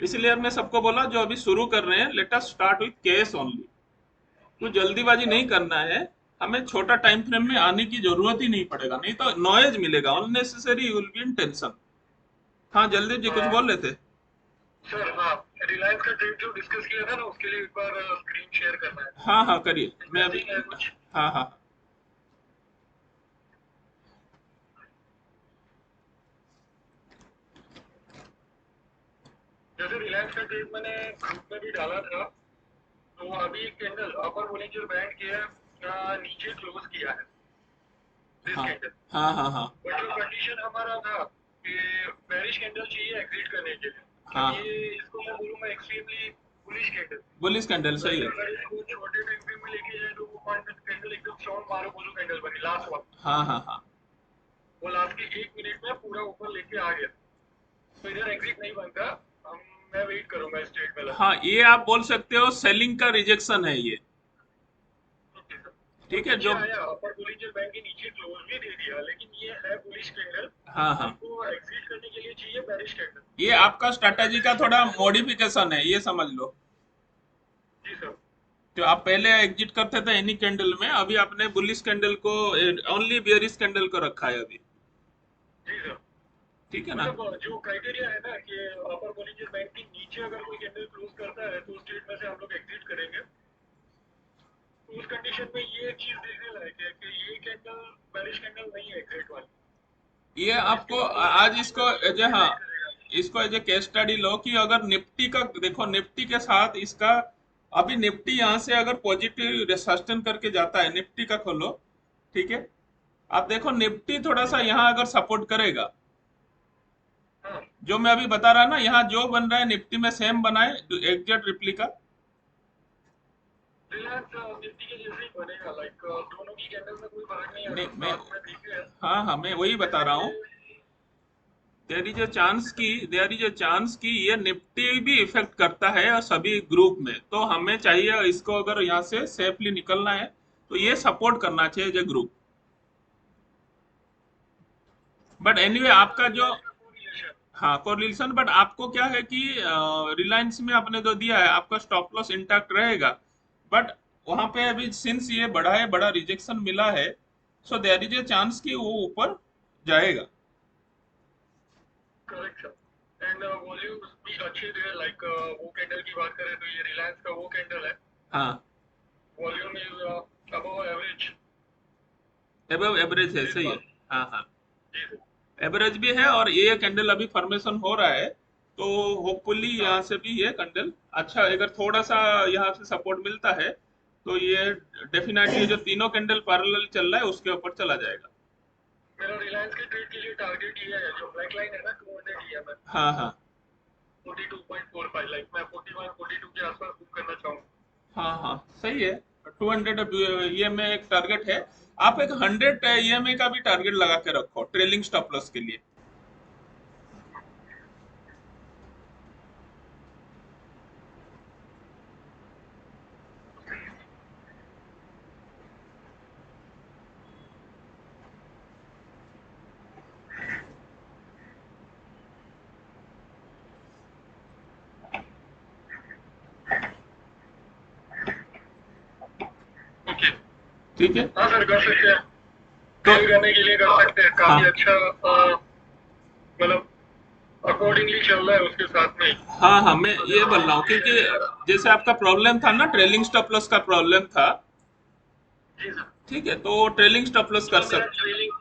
इसलिए हमने सबको बोला जो अभी शुरू कर रहे हैं, let us start with case only. तो जल्दीबाजी नहीं करना है, हमें छोटा टाइम फ्रेम में आने की जरूरत ही नहीं पड़ेगा, नहीं तो नॉइज मिलेगा unnecessary, you will be in tension. हाँ जल्दी जी कुछ बोल रहे थे। सर हाँ, रिलायंस का ट्रेड जो डिस्कस किया था ना, उसके लिए एक बार स्क्रीन शेयर करना है। हाँ हाँ करिए, मैं अभी, इंटरेस्टिंग है कुछ। हाँ हाँ जैसे रिलायंस का ट्रेड मैंने ग्रुप में भी डाला था, तो अभी कैंडल अपर बोलिंजर बैंड के नीचे क्लोज किया है दिस हाँ कैंडल। हाँ हाँ हाँ बट जो कंडीशन हमारा था कि बेरिश कैंडल चाहिए एग्जिट करने के लिए, तो हाँ ये इसको मैं बोलूँगा extremely bullish candle. Bullish candle सही लाइक है। अगर इसको छोटे टाइम फ्रेम में लेके जाए तो वो कैंडल एकदम स्ट्रॉन्ग मारो बोलो कैंडल बनी लास्ट वाला, हाँ हाँ हाँ वो लास्ट के 1 मिनट में पूरा ऊपर लेके आ गया। तो इधर एग्जिट नहीं बनता, हम मैं वेट करूंगा स्ट्रेट में लगा। हाँ, ये आप बोल सकते हो सेलिंग का रिजेक्शन है ये। Okay sir. वो ठीक है नीचे जो। आया अपर बोलिंजर बैंक के नीचे क्लोज भी दे दिया, लेकिन ये है बुलिश कैंडल। हाँ हाँ, हमको एग्जिट करने के लिए चाहिए बेरिश कैंडल। ये आपका अगर स्ट्रैटेजी का बेरिश थोड़ा कैंडल है तो मॉडिफिकेशन है, ये समझ लो। जी सर। तो आप पहले एग्जिट करते थे एनी कैंडल में, अभी आपने बुलिश कैंडल को, ओनली बेयरिश कैंडल को रखा है अभी। जी सर। ठीक है ना। मतलब जो क्राइटेरिया है ना कि अपर बोलिंजर बैंक के नीचे अगर कोई कैंडल क्लोज करता है तो उस स्टेट में से हम लोग एग्जिट करेंगे। तो उस कंडीशन में ये चीज देखने लायक है कि ये कैंडल बेरिश कैंडल नहीं है एग्जिट वाली, ये और इसके आपको बाद वाला आज कंडीशन इसको में तो एज ए, एग्जिट हाँ, नहीं करेगा। इसको एज ए केस स्टडी लो कि अगर निफ्टी का देखो, निफ्टी के साथ इसका, अभी निफ्टी यहाँ से अगर पॉजिटिव सस्टेन करके जाता है, निफ्टी का खोलो, ठीक है, आप देखो निफ्टी थोड़ा सा यहाँ अगर सपोर्ट करेगा, हाँ, जो मैं अभी बता रहा ना, यहाँ जो बन रहा है निफ्टी में सेम बनाए, एग्जैक्ट रिप्लिका। रिलायंस निफ्टी के जैसे ही बनेगा। लाइक दोनों की कैंडल में कोई फर्क नहीं नहीं आएगा, मैं, साथ में दिख रहे हैं। हाँ हाँ मैं वही बता जैसे रहा ये हूँ। देयर इज ए चांस कि ये निफ्टी भी इफेक्ट करता है और सभी ग्रुप में, तो हमें चाहिए इसको अगर यहाँ से सेफली निकलना है तो ये सपोर्ट करना चाहिए as a group. But anyway इसके आपका साथ जो, रिलायंस का कोई रिलेशन। हाँ कोरिलेशन, बट आपको क्या है कि रिलायंस में आपने जो दिया है आपका स्टॉप लॉस इंटैक्ट रहेगा, बट वहां पे अभी सिंस ये बढ़ा है, बड़ा रिजेक्शन मिला है, so there is a chance कि वो ऊपर जाएगा। Correct sir. एंड वॉल्यूम्स भी अच्छे थे। लाइक वो कैंडल की बात करें तो ये रिलायंस का वो कैंडल है, हाँ, volume is above average above average है, दिस सही है। मंथ। हाँ हाँ, जी सर। एवरेज भी है, और ये कैंडल अभी फॉर्मेशन हो रहा है, तो होपफुली हाँ यहाँ से भी ये कैंडल अच्छा, अगर थोड़ा सा यहाँ से सपोर्ट मिलता है तो ये डेफिनेटली जो तीनों कैंडल पैरेलल चल रहा है उसके ऊपर चला जाएगा। मेरा रिलायंस के ट्रेड के लिए टारगेट ये है, जो ब्लैक लाइन है ना 200 EM है हाँ हाँ 42.45। लाइक मैं 41 42 के आसपास बुक करना चाहूँगा। हाँ हाँ, सही है। 200 ईएमए एक टारगेट है। आप एक 100 ईएमए का भी टारगेट लगा के रखो ट्रेलिंग स्टॉप लॉस के लिए। ओके। ठीक है हाँ सर, कर सकते हैं। तो, ट्रेल करने के लिए कर सकते हैं, हाँ काफी अच्छा। मतलब अकॉर्डिंगली चल रहा है उसके साथ में ही। हाँ हाँ, मैं ये बोल रहा हूँ क्योंकि जैसे आपका प्रॉब्लम था ना, ट्रेलिंग स्टॉप लॉस का प्रॉब्लम था, जी सर। ठीक है, तो ट्रेलिंग स्टॉप लॉस कर उसमें मेरा सकते। ट्रेलिंग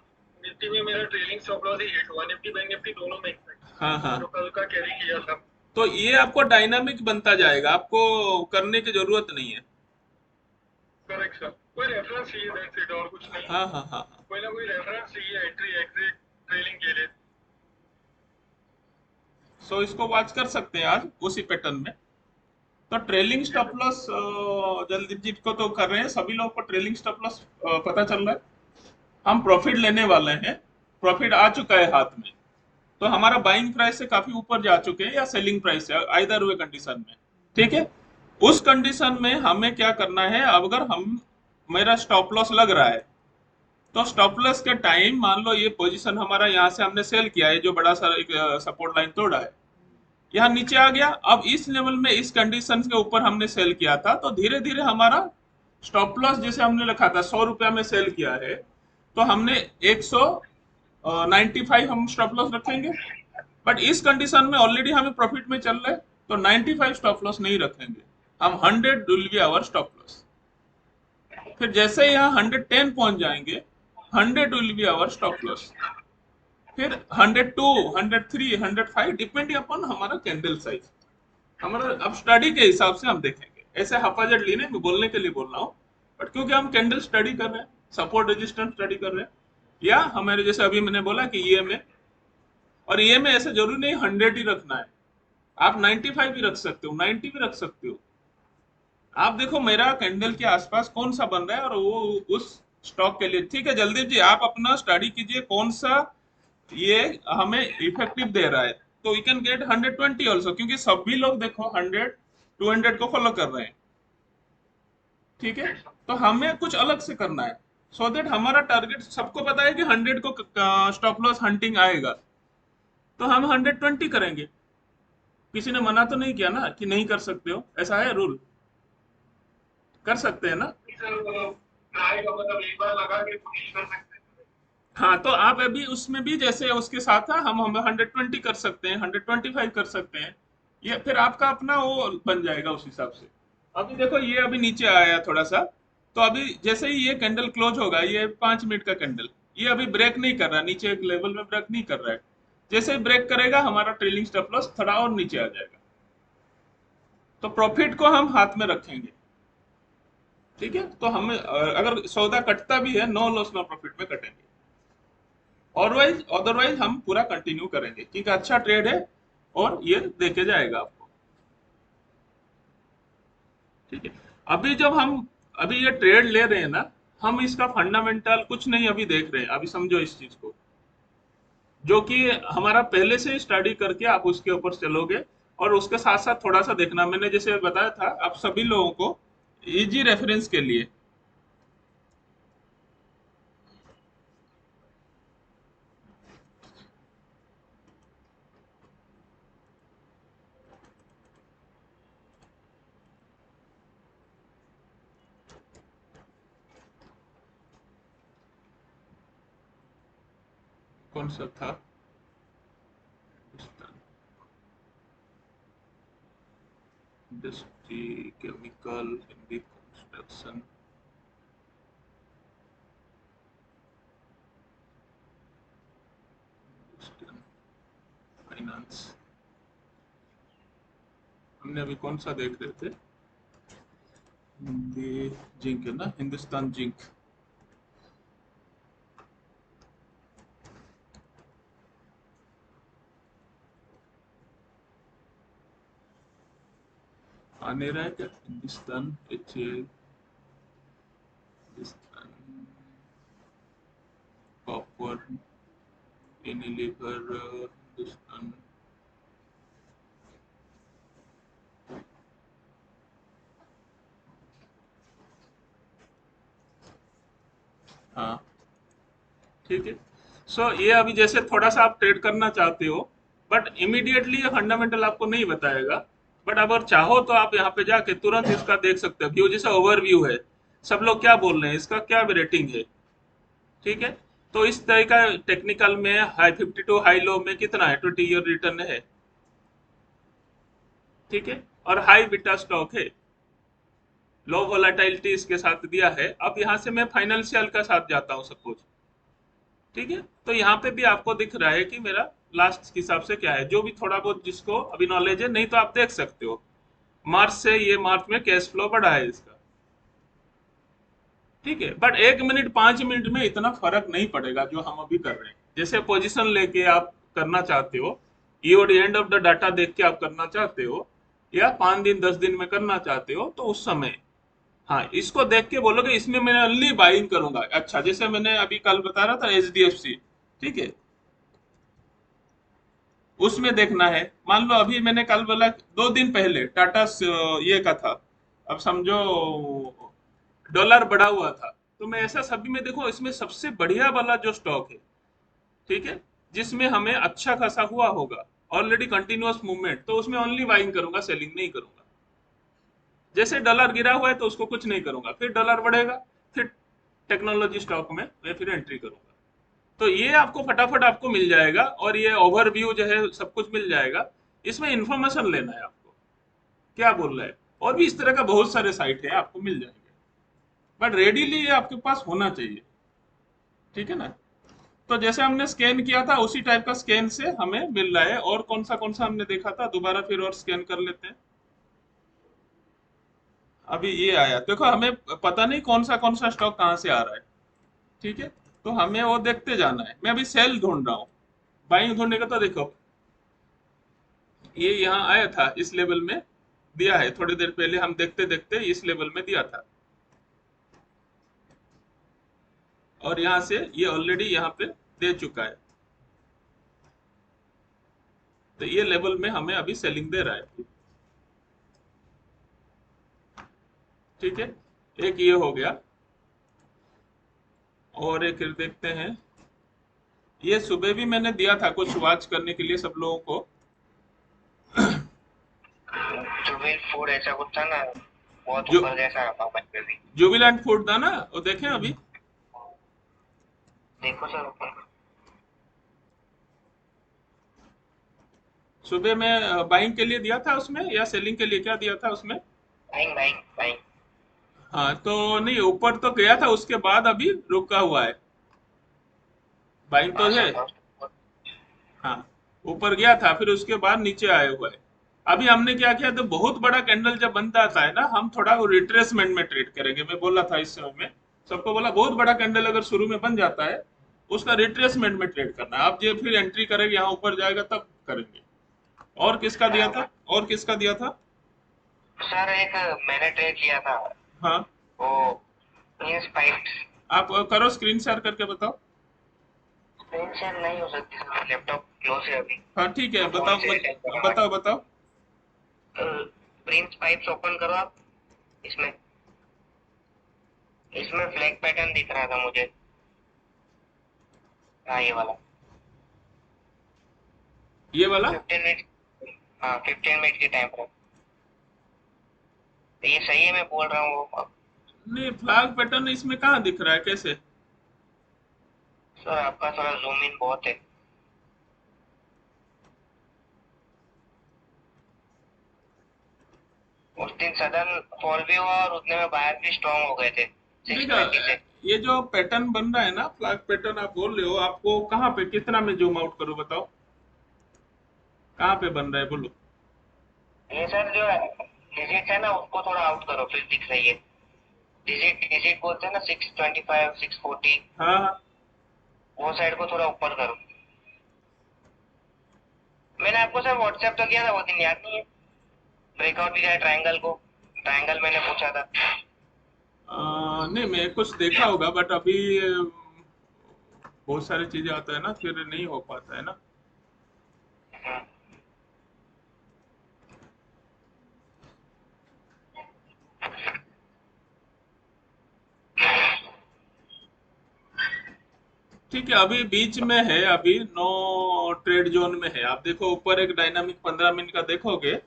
निफ्टी में मेरा ट्रेलिंग स्टॉप लॉस ही हिट हुआ, निफ्टी बैंक निफ्टी दोनों में हाँ हाँ, जो कल का कैरी किया था। तो ये आपको डायनामिक बनता जाएगा, आपको करने की जरूरत नहीं है। Correct sir. कोई रेफरेंस चाहिए, दैट्स इट, और कुछ नहीं। हाँ हाँ हाँ हाँ, कोई ना कोई रेफरेंस चाहिए एंट्री एग्जिट ट्रेलिंग के लिए। सो इसको वॉच कर सकते हैं आज उसी पैटर्न में। तो ट्रेलिंग जी स्टॉप सर। लॉस जल्दी जीत को तो कर रहे हैं सभी लोग को, ट्रेलिंग स्टॉप लॉस पता चल रहा है। हम प्रॉफिट लेने वाले हैं, प्रॉफिट आ चुका है हाथ में, तो हमारा बाइंग प्राइस से काफी ऊपर जा चुके हैं या सेलिंग प्राइस से, आइदर वे कंडीशन में। ठीक है, उस कंडीशन में हमें क्या करना है, अब अगर हम, मेरा स्टॉप लॉस लग रहा है, तो स्टॉप लॉस के टाइम मान लो ये पोजीशन हमारा यहाँ से हमने सेल किया है, जो बड़ा सा एक सपोर्ट लाइन तोड़ा है, यहाँ नीचे आ गया, अब इस लेवल में इस कंडीशन के ऊपर हमने सेल किया था, तो धीरे धीरे हमारा स्टॉप लॉस जैसे हमने रखा था 100 रुपया में सेल किया है, तो हमने 195 हम स्टॉप लॉस रखेंगे। बट इस कंडीशन में ऑलरेडी हमें प्रॉफिट में चल रहे हैं, तो 95 स्टॉप लॉस नहीं रखेंगे, हम 100 will be our stop loss. फिर जैसे ही यहाँ 110 पहुंच जाएंगे, 100 will be our stop loss. फिर 102, 103, 105 डिपेंडिंग अपॉन हमारा कैंडल साइज, हमारा अब स्टडी के हिसाब से हम देखेंगे, ऐसे हाफाजटली नहीं, मैं बोलने के लिए बोल रहा हूँ, बट क्योंकि हम कैंडल स्टडी कर रहे हैं, सपोर्ट रेजिस्टेंस स्टडी कर रहे हैं, या हमारे जैसे अभी मैंने बोला कि ईएमए, और ईएमए ऐसे जरूरी नहीं 100 ही रखना है, आप 95 भी रख सकते हो, 90 भी रख सकते हो। आप देखो मेरा कैंडल के आसपास कौन सा बन रहा है और वो उस स्टॉक के लिए ठीक है। जल्दी जी आप अपना स्टडी कीजिए कौन सा ये हमें इफेक्टिव दे रहा है, तो वी कैन गेट 120 ऑल्सो, क्योंकि सभी लोग देखो 100 200 को फॉलो कर रहे हैं, ठीक है। तो हमें कुछ अलग से करना है, सो दैट हमारा टारगेट, सबको पता है कि 100 को स्टॉप लॉस हंटिंग आएगा, तो हम 120 करेंगे। किसी ने मना तो नहीं किया ना कि नहीं कर सकते हो, ऐसा है रूल, कर सकते हैं ना। सर ट्राई का मतलब एक बार लगा के कोशिश कर सकते हैं। हाँ तो आप अभी उसमें भी जैसे उसके साथ है, हम 120 कर सकते हैं, 125 कर सकते हैं, ये फिर आपका अपना वो बन जाएगा उस हिसाब से। अभी देखो ये अभी नीचे आया थोड़ा सा, तो अभी जैसे ही ये कैंडल क्लोज होगा, ये 5 मिनट का कैंडल, ये अभी ब्रेक नहीं कर रहा, नीचे एक लेवल में ब्रेक नहीं कर रहा है, जैसे ही ब्रेक करेगा हमारा ट्रेलिंग स्टॉप लॉस थोड़ा और नीचे आ जाएगा, तो प्रॉफिट को हम हाथ में रखेंगे, ठीक है। तो हम अगर सौदा कटता भी है, नो लॉस नो प्रॉफिट में कटेंगे, अदरवाइज अदरवाइज हम पूरा कंटिन्यू करेंगे, क्योंकि अच्छा ट्रेड है और ये देके जाएगा आपको, ठीक है। अभी जब हम अभी ये ट्रेड ले रहे हैं ना, हम इसका फंडामेंटल कुछ नहीं अभी देख रहे हैं, अभी समझो इस चीज को, जो कि हमारा पहले से स्टडी करके आप उसके ऊपर चलोगे, और उसके साथ साथ थोड़ा सा देखना, मैंने जैसे बताया था आप सभी लोगों को इजी रेफरेंस के लिए। कौन सा था, industry, chemical, Hindi, construction, finance, हमने अभी कौन सा देख रहे थे, हिंदी जिंक है ना, हिंदुस्तान जिंक। आ नहीं रहा है क्या, Hindustan H A, Hindustan copper, Unilever, Hindustan, हाँ ठीक है। सो ये अभी जैसे थोड़ा सा आप ट्रेड करना चाहते हो, बट इमीडिएटली ये फंडामेंटल आपको नहीं बताएगा, बट अगर चाहो तो आप यहाँ पे जाके तुरंत इसका देख सकते हो, व्यू जैसे ओवरव्यू है, सब लोग क्या बोल रहे हैं, इसका क्या रेटिंग है, ठीक है। तो इस तरह का टेक्निकल में हाई 52 हाई लो में कितना है, 20 ईयर रिटर्न है, ठीक है, और हाई बीटा स्टॉक है, लो वोलाटिलिटी इसके साथ दिया है। अब यहाँ से मैं फाइनेंशियल का साथ जाता हूँ सपोज, ठीक है। तो यहाँ पे भी आपको दिख रहा है कि मेरा लास्ट के हिसाब से क्या है, जो भी थोड़ा बहुत जिसको अभी नॉलेज है, नहीं तो आप देख सकते हो मार्च से, ये मार्च में कैश फ्लो बढ़ा है इसका, ठीक है। बट 1 मिनट 5 मिनट में इतना फर्क नहीं पड़ेगा जो हम अभी कर रहे हैं, जैसे पोजीशन लेके आप करना चाहते हो, EOD end of the data देख के आप करना चाहते हो, या 5 दिन 10 दिन में करना चाहते हो, तो उस समय हाँ इसको देख के बोलोगे इसमें मैं ओनली बाइंग करूंगा। अच्छा जैसे मैंने अभी कल बता रहा था एचडीएफसी, ठीक है, उसमें देखना है, मान लो अभी मैंने कल बोला 2 दिन पहले टाटा ये का था, अब समझो डॉलर बढ़ा हुआ था, तो मैं ऐसा सभी में देखो इसमें सबसे बढ़िया वाला जो स्टॉक है, ठीक है, जिसमें हमें अच्छा खासा हुआ होगा ऑलरेडी कंटिन्यूअस मूवमेंट, तो उसमें ओनली बाइंग करूंगा, सेलिंग नहीं करूंगा। जैसे डॉलर गिरा हुआ है तो उसको कुछ नहीं करूंगा, फिर डॉलर बढ़ेगा, फिर टेक्नोलॉजी स्टॉक में मैं फिर एंट्री करूंगा। तो ये आपको फटाफट आपको मिल जाएगा, और ये ओवरव्यू जो है सब कुछ मिल जाएगा, इसमें इंफॉर्मेशन लेना है आपको क्या बोल रहा है, और भी इस तरह का बहुत सारे साइट है आपको मिल जाएंगे, बट रेडीली ये आपके पास होना चाहिए, ठीक है ना। तो जैसे हमने स्कैन किया था उसी टाइप का स्कैन से हमें मिल रहा है, और कौन सा हमने देखा था, दोबारा फिर और स्कैन कर लेते हैं। अभी ये आया, देखो हमें पता नहीं कौन सा स्टॉक कहाँ से आ रहा है। ठीक है, तो हमें वो देखते जाना है। मैं अभी सेल ढूंढ रहा हूँ। बाइंग ढूंढने का तो देखो, ये यहाँ आया था इस लेवल में, दिया है थोड़ी देर पहले, हम देखते देखते इस लेवल में दिया था, और यहाँ से ये ऑलरेडी यहाँ पे दे चुका है। तो ये लेवल में हमें अभी सेलिंग दे रहा है। ठीक है, एक ये हो गया, और एक देखते हैं। ये सुबह भी मैंने दिया था कुछ वॉच करने के लिए सब लोगों को। जुबिल फूड ऐसा कुछ था ना, बहुत जो ऊपर जैसा पापा पे भी। जुबिलेंट फूड था ना, वो देखें अभी। देखो सर ऊपर। सुबह में बाइंग के लिए दिया था उसमें, या सेलिंग के लिए, क्या दिया था उसमें? Buying buying buying. हाँ, तो नहीं, ऊपर तो गया था, उसके बाद अभी रुका हुआ है। बाइंग तो हाँ है। सर बहुत। हाँ, ऊपर गया था, फिर उसके बाद नीचे आया हुआ है। अभी हमने क्या किया, तो बहुत बड़ा कैंडल जब बनता आता है ना, हम थोड़ा वो रिट्रेसमेंट में ट्रेड करेंगे। मैं बोला था इस समय में, सबको बोला बहुत बड़ा कैंडल अगर शुरू में बन जाता है, उसका रिट्रेसमेंट में ट्रेड करना है। आप जो फिर एंट्री करेंगे, यहाँ ऊपर जाएगा तब करेंगे। और किसका दिया हाँ था, और किसका दिया था? सर एक मैंने ट्रेड लिया था, हाँ, वो प्रिंस पाइप्स। आप करो स्क्रीन शेयर करके बताओ। स्क्रीन शेयर नहीं हो सकती सर, लैपटॉप क्लोज है अभी। हाँ ठीक है, फोन बताओ से मुझे, अटैच करूंगा। बताओ बताओ। प्रिंस पाइप्स ओपन करो आप। इसमें इसमें फ्लैग पैटर्न दिख रहा था मुझे। हाँ ये वाला। ये वाला? 15 मिनट। हाँ 15 मिनट की टाइम फ्रेम। ये सही है मैं बोल रहा हूँ। नहीं, फ्लैग पैटर्न इसमें कहाँ दिख रहा है, कैसे? सर आपका थोड़ा जूम इन बहुत है। उस दिन सडन फॉल भी हुआ और उतने में बायर भी स्ट्रांग हो गए थे देखा, 620 से। ये जो पैटर्न बन रहा है ना, फ्लैग पैटर्न आप बोल रहे हो, आपको कहाँ पे, कितना में जूम आउट करूँ बताओ, कहाँ पे बन रहा है बोलो। ये सर जो डिजिट है ना उसको थोड़ा आउट करो फिर दिख रही है। डिजिट डिजिट बोलते हैं ना 625 640। हाँ हाँ। वो साइड को थोड़ा ऊपर करो। मैंने आपको सर व्हाट्सएप तो किया था वो दिन, याद नहीं है? ब्रेकआउट दिया है ट्रायंगल को। ट्रायंगल मैंने पूछा था। नहीं, मैं कुछ देखा होगा, बट अभी बहुत सारी चीजें आता है ना, फिर नहीं हो पाता है ना। हम्म, ठीक है, अभी बीच में है, अभी नो ट्रेड जोन में है। आप देखो ऊपर एक डायनामिक 15 मिनट का देखोगे,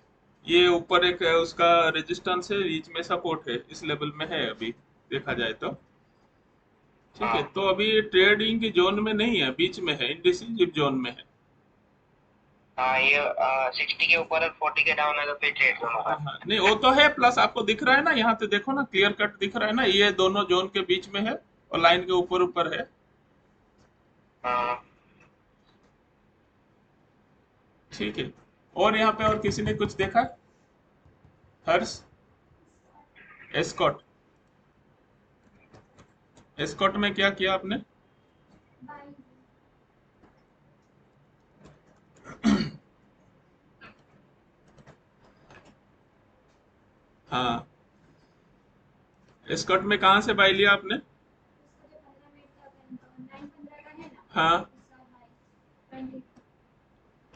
ये ऊपर एक उसका रेजिस्टेंस है, बीच में सपोर्ट है, इस लेवल में है अभी, देखा जाए तो। ठीक है, हाँ तो अभी ट्रेडिंग की जोन में नहीं है, बीच में है, इंडिसिजिव जोन में है। हाँ ये 60 के ऊपर और 40 के डाउन है तो फिर ट्रेड जोन हाँ होगा। हाँ, नहीं वो तो है, प्लस आपको दिख रहा है ना, यहाँ पे देखो ना, क्लियर कट दिख रहा है ना, ये दोनों जोन के बीच में है, और लाइन के ऊपर ऊपर है। हाँ ठीक है, और यहाँ पे और किसी ने कुछ देखा? हर्ष, एस्कॉट, एस्कॉट में क्या किया आपने? हाँ, एस्कॉट में कहाँ से बाई लिया आपने? हाँ,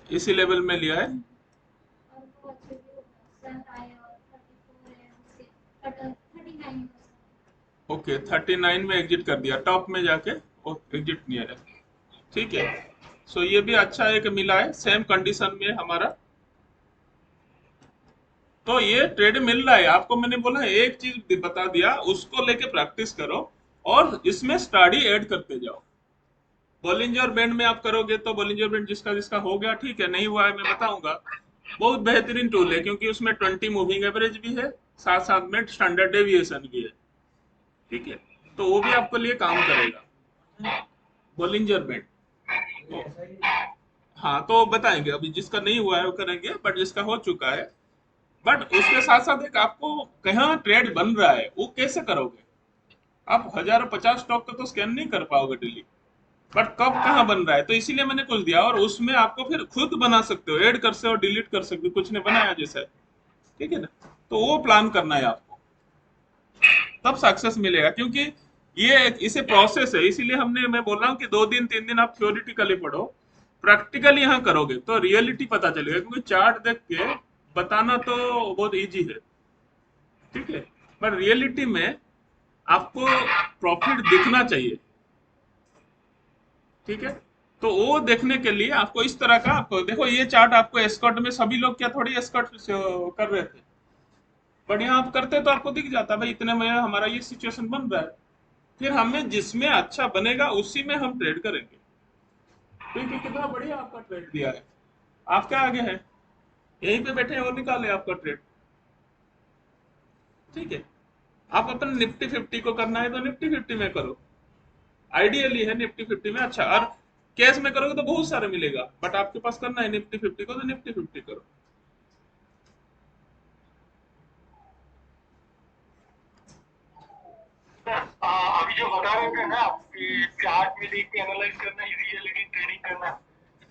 इसी लेवल में लिया है। ओके, 39 में एग्जिट कर दिया, टॉप में जाके वो एग्जिट नहीं है। ठीक है, सो ये भी अच्छा है कि मिला है सेम कंडीशन में हमारा। तो ये ट्रेड मिल रहा है आपको, मैंने बोला एक चीज बता दिया, उसको लेके प्रैक्टिस करो, और इसमें स्टडी ऐड करते जाओ। बॉलिंजर बैंड में आप करोगे तो बॉलिंजर बैंड जिसका जिसका हो गया ठीक है, नहीं हुआ है मैं बताऊंगा। बहुत बेहतरीन टूल है, क्योंकि उसमें 20 मूविंग एवरेज भी है, साथ साथ में स्टैंडर्ड डेविएशन भी है। ठीक है, तो वो भी आपके लिए काम करेगा, बॉलिंजर बैंड। तो हाँ, तो बताएंगे, अभी जिसका नहीं हुआ है वो करेंगे, बट जिसका हो चुका है बट उसके साथ साथ एक आपको कहाँ ट्रेड बन रहा है वो कैसे करोगे? आप हजारों 50 स्टॉक तो स्कैन नहीं कर पाओगे डेली, बट कब कहाँ बन रहा है, तो इसीलिए मैंने कुछ दिया और उसमें आपको फिर खुद बना सकते हो, ऐड कर सकते हो, डिलीट कर सकते हो, कुछ ने बनाया जैसा है, ठीक है ना? तो वो प्लान करना है आपको, तब सक्सेस मिलेगा, क्योंकि ये इसे प्रोसेस है, इसीलिए हमने मैं बोल रहा हूँ कि 2 दिन 3 दिन आप थ्योरेटिकली पढ़ो, प्रैक्टिकली यहाँ करोगे तो रियलिटी पता चलेगा, क्योंकि चार्ट देख के बताना तो बहुत इजी है, ठीक है, पर रियलिटी में आपको प्रॉफिट दिखना चाहिए, ठीक है। तो वो देखने के लिए आपको इस तरह का, आपको देखो ये चार्ट आपको एस्कॉर्ट में सभी लोग क्या थोड़ी एस्कॉर्ट कर रहे थे, बट यहाँ आप करते तो आपको दिख जाता भाई इतने में हमारा ये सिचुएशन बन रहा है, फिर हमें जिसमें अच्छा बनेगा उसी में हम ट्रेड करेंगे। क्योंकि कितना बढ़िया आपका ट्रेड दिया है, आप क्या आगे हैं, यहीं पे बैठे हैं और निकाले आपका ट्रेड, ठीक है। आप अपन निफ्टी 50 को करना है तो निफ्टी 50 में करो, आइडियली है निफ्टी 50 में अच्छा, और कैश में करोगे तो बहुत सारे मिलेगा, बट आपके पास करना है निफ्टी 50 को तो निफ्टी 50 करो। अभी जो बता रहे थे ना कि चार्ट में देख के एनालाइज करना इजी है लेकिन ट्रेडिंग करना,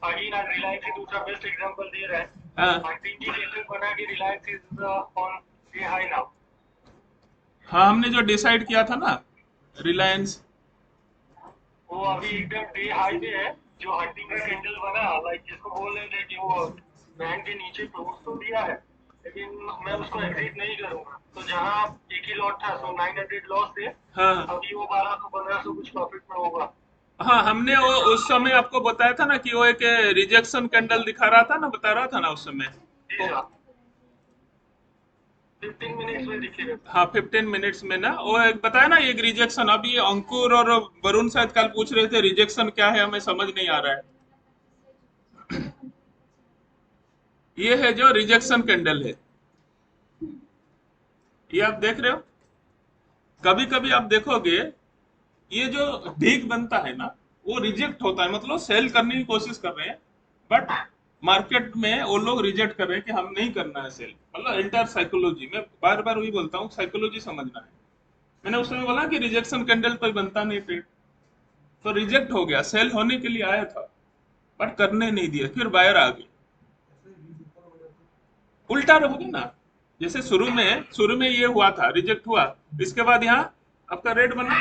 अगेन आज रिलायंस ही दूसरा बेस्ट एग्जांपल दे रहा है। हाँ आई थिंक ये कैंडल बना कि Reliance is on day high now. हाँ, हमने जो डिसाइड किया था ना रिलायंस, वो अभी एकदम डे हाई पे है, जो हंटिंग का कैंडल बना, लाइक जिसको बोल रहे थे कि वो बैंड के नीचे क्लोज तो दिया है लेकिन मैं उसको एग्जिट नहीं करूंगा, तो जहाँ एक ही लॉट था, सो 900 लॉस थे, हाँ अभी वो 1200 1500 कुछ प्रॉफिट में होगा। हाँ, हमने वो उस समय आपको बताया था ना कि वो एक रिजेक्शन कैंडल दिखा रहा था ना, बता रहा था ना उस समय। जी तो सर, 15 मिनट्स में दिखेगा। हाँ 15 मिनट्स में ना वो एक बताया ना, एक रिजेक्शन, अभी अंकुर और वरुण शायद कल पूछ रहे थे रिजेक्शन क्या है, हमें समझ नहीं आ रहा है। ये है जो रिजेक्शन कैंडल है, ये आप देख रहे हो, कभी कभी आप देखोगे ये जो डीक बनता है ना वो रिजेक्ट होता है, मतलब सेल करने की कोशिश कर रहे हैं, बट मार्केट में वो लोग रिजेक्ट कर रहे हैं कि हम नहीं करना है सेल, मतलब इंटर साइकोलॉजी, मैं बार बार वही बोलता हूँ साइकोलॉजी समझना है। मैंने उस समय बोला कि रिजेक्शन कैंडल पर बनता नहीं ट्रेड, तो रिजेक्ट हो गया, सेल होने के लिए आया था बट करने नहीं दिया, फिर बायर आ गए, उल्टा रहोगे ना, जैसे शुरू में ये हुआ था, रिजेक्ट हुआ, इसके बाद यहाँ आपका रेट बना,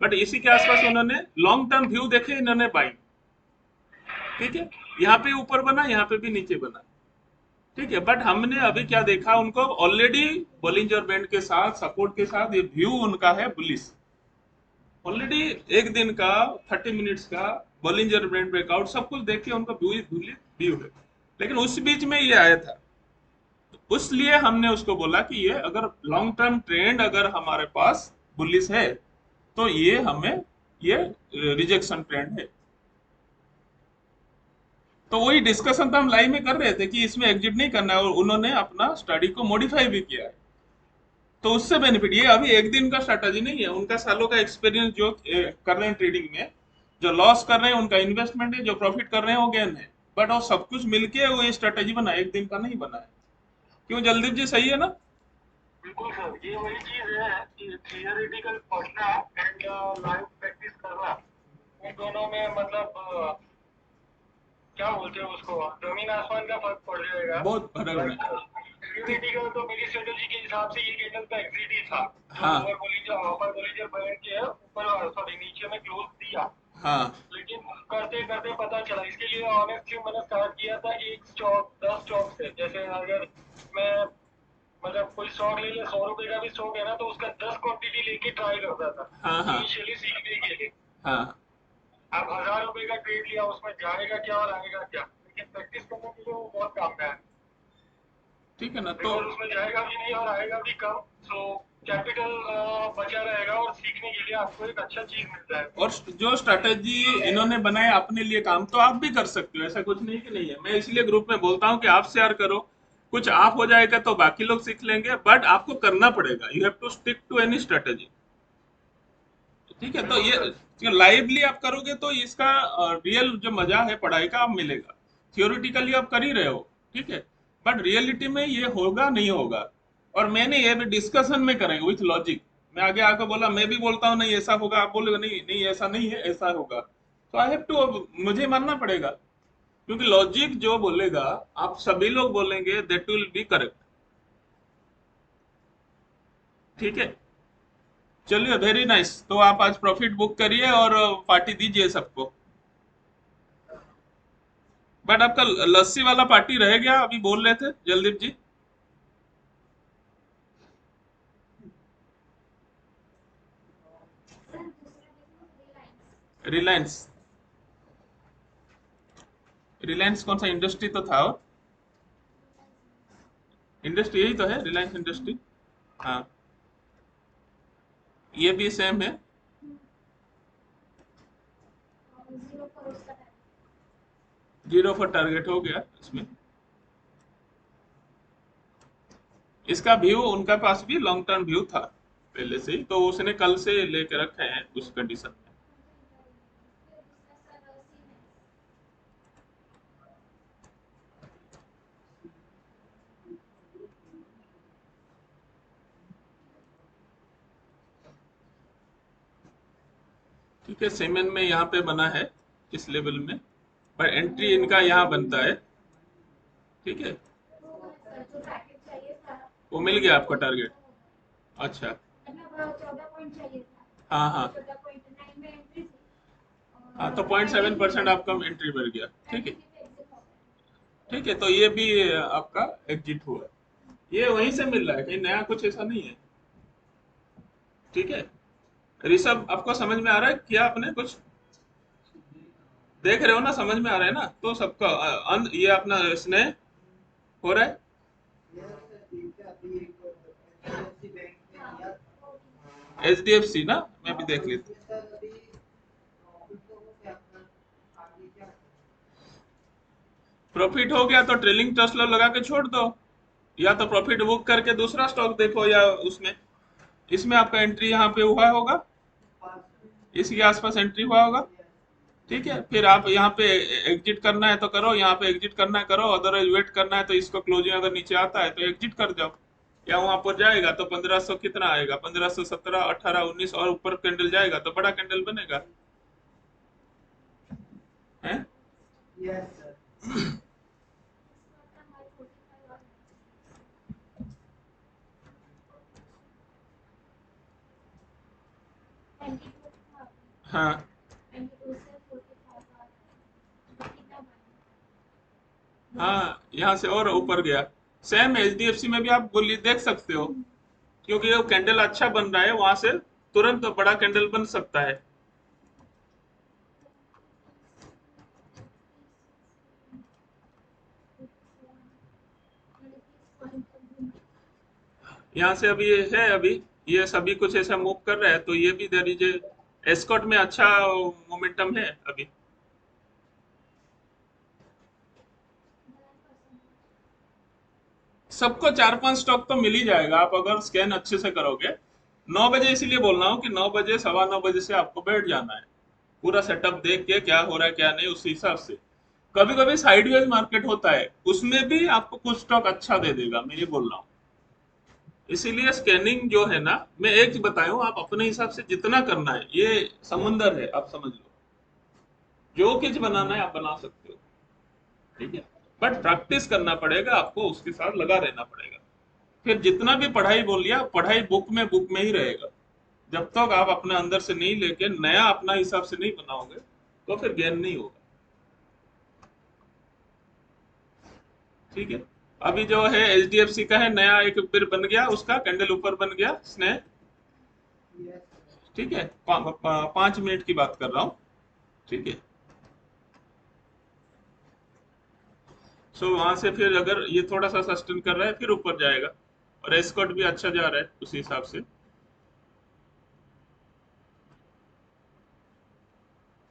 बट इसी के आसपास उन्होंने लॉन्ग टर्म व्यू देखे, इन्होंने बाइंग, ठीक है, यहाँ पे ऊपर बना, यहाँ पे भी नीचे बना, ठीक है, बट हमने अभी क्या देखा, उनको ऑलरेडी बोलिंजर बैंड के साथ सपोर्ट के साथ ये व्यू उनका है बुलिश, ऑलरेडी एक दिन का 30 मिनट्स का बोलिंजर बैंड ब्रेकआउट सब कुछ देख के उनका व्यू है, लेकिन उस बीच में ये आया था, उसलिए हमने उसको बोला कि ये अगर लॉन्ग टर्म ट्रेंड अगर हमारे पास बुलिश है तो ये हमें ये रिजेक्शन ट्रेंड है। तो वही डिस्कशन तो हम लाइव में कर रहे थे कि इसमें एग्जिट नहीं करना है, और उन्होंने अपना स्टडी को मॉडिफाई भी किया है, तो उससे बेनिफिट, ये अभी एक दिन का स्ट्रेटजी नहीं है, उनका सालों का एक्सपीरियंस जो कर रहे हैं ट्रेडिंग में, जो लॉस कर रहे हैं उनका इन्वेस्टमेंट है, जो प्रॉफिट कर रहे हैं वो गेन है, बट वो सब कुछ मिलके वो ये स्ट्रेटजी बना, एक दिन का नहीं बना है। क्यों जलदीप जी, सही है ना? बिल्कुल सर, ये वही चीज है कि थियोरेटिकल पढ़ना एंड लाइव प्रैक्टिस करना, इन दोनों में मतलब क्या बोलते हैं उसको, जमीन आसमान का फर्क पड़ जाएगा। बहुत फर्क है। थियोरेटिकल तो मेरी स्ट्रेटेजी के हिसाब से ये कैंडल का एग्जिट ही था, जो हाँ लोअर बोलिंजर अपर बोलिंजर बैठ के ऊपर सॉरी नीचे में क्लोज दिया, हाँ लेकिन करते करते पता चला, इसके लिए ऑनेस्टली मैंने स्टार्ट किया था एक स्टॉक 10 स्टॉक से, जैसे अगर मैं मतलब कोई स्टॉक ले लिया, 100 रुपए का भी स्टॉक है ना, तो उसका 10 क्वांटिटी लेके ट्राई करता था हाँ हाँ इनिशियली सीखने के लिए। हाँ, अब 1000 रुपए का ट्रेड लिया, उसमें जाएगा क्या और आएगा क्या, लेकिन प्रैक्टिस करने के लिए वो बहुत काम का है, ठीक है ना, तो बिकॉज उसमें जाएगा भी नहीं और आएगा भी कम, सो कैपिटल बचा रहेगा और सीखने के लिए आपको एक अच्छा चीज मिलता है। और जो स्ट्रेटेजी इन्होंने बनाया अपने लिए काम, तो आप भी कर सकते हो, ऐसा कुछ नहीं कि नहीं है, मैं इसलिए ग्रुप में बोलता हूँ कि आप शेयर करो, कुछ आप हो जाएगा तो बाकी लोग सीख लेंगे, बट आपको करना पड़ेगा, you have to stick to any strategy, ठीक है। तो ये लाइवली आप करोगे तो इसका रियल जो मजा है पढ़ाई का आप मिलेगा, थियोरिटिकली आप कर ही रहे हो, ठीक है, बट रियलिटी में ये होगा नहीं होगा, और मैंने ये भी डिस्कशन में करेंगे विथ लॉजिक। मैं आगे आकर बोला, मैं भी बोलता हूँ नहीं ऐसा होगा, आप बोलेगा नहीं नहीं ऐसा नहीं है, ऐसा होगा, तो आई हैव टू, मुझे मानना पड़ेगा, क्योंकि लॉजिक जो बोलेगा आप सभी लोग बोलेंगे दैट विल बी करेक्ट। ठीक है, चलिए वेरी नाइस। तो आप आज प्रॉफिट बुक करिए और पार्टी दीजिए सबको। बट आपका लस्सी वाला पार्टी रह गया, अभी बोल रहे थे जलदीप जी। रिलायंस, रिलायंस कौन सा इंडस्ट्री तो था, और इंडस्ट्री यही तो है रिलायंस इंडस्ट्री। हाँ, ये भी सेम है। जीरो पर टारगेट हो गया इसमें। इसका व्यू उनका पास भी लॉन्ग टर्म व्यू था पहले से ही, तो उसने कल से लेके रखे हैं उस कंडीशन में। ठीक है, सेमेन में यहाँ पे बना है इस लेवल में, पर एंट्री इनका यहाँ बनता है। ठीक है, वो मिल गया आपका टारगेट। अच्छा, हाँ हाँ हाँ, तो 0.7% आपका एंट्री बढ़ गया। ठीक है, ठीक है, तो ये भी आपका एग्जिट हुआ। ये वहीं से मिल रहा है, कहीं नया कुछ ऐसा नहीं है। ठीक है, ऋषभ आपको समझ में आ रहा है क्या? आपने कुछ देख रहे हो ना, समझ में आ रहा है ना? तो सबका ये अपना स्नेह हो रहा है। HDFC ना, मैं भी देख लेती हूँ। प्रॉफिट हो गया तो ट्रेलिंग ट्रस्ट लगा के छोड़ दो, या तो प्रॉफिट बुक करके दूसरा स्टॉक देखो, या उसमें इसमें आपका एंट्री यहाँ पे हुआ होगा, इसके आसपास एंट्री हुआ होगा। ठीक है, फिर आप यहाँ पे एग्जिट करना है तो करो, यहाँ पे एग्जिट करना है करो, अदरवाइज वेट करना है तो इसको क्लोजिंग अगर नीचे आता है तो एग्जिट कर जाओ, या वहां पर जाएगा तो 1500 कितना आएगा, 1517, 18, 19 और ऊपर कैंडल जाएगा तो बड़ा कैंडल बनेगा है। हाँ हाँ, यहाँ से और ऊपर गया। सेम HDFC में भी आप गोली देख सकते हो, क्योंकि वो कैंडल अच्छा बन रहा है, वहां से तुरंत बड़ा कैंडल बन सकता है। यहाँ से अभी ये है, अभी ये सभी कुछ ऐसा मूव कर रहा है, तो ये भी देर इज एस्कॉट में अच्छा मोमेंटम है अभी। सबको 4-5 स्टॉक तो मिल ही जाएगा, आप अगर स्कैन अच्छे से करोगे। 9 बजे इसीलिए बोल रहा हूँ कि 9 बजे 9:15 से आपको बैठ जाना है, पूरा सेटअप देख के क्या हो रहा है क्या नहीं, उस हिसाब से। कभी कभी साइडवेज मार्केट होता है, उसमें भी आपको कुछ स्टॉक अच्छा दे देगा, मैं ये बोल रहा हूँ। इसीलिए स्कैनिंग जो है ना, मैं एक चीज बताया हूँ, आप अपने हिसाब से जितना करना है, ये समुंदर है, आप समझ लो, जो कुछ बनाना है आप बना सकते हो। ठीक है, बट प्रैक्टिस करना पड़ेगा आपको, उसके साथ लगा रहना पड़ेगा। फिर जितना भी पढ़ाई बोल लिया, पढ़ाई बुक में ही रहेगा। जब तक आप अपने अंदर से नहीं लेके नया अपना हिसाब से नहीं बनाओगे, तो फिर गेन नहीं होगा। ठीक है, अभी जो है HDFC का है नया, एक फिर बन गया, उसका कैंडल ऊपर बन गया स्नेह। ठीक है, 5 मिनट की बात कर रहा हूँ। ठीक है, सो वहां से फिर अगर ये थोड़ा सा सस्टेन कर रहा है, फिर ऊपर जाएगा, और एस्कॉट भी अच्छा जा रहा है उसी हिसाब से।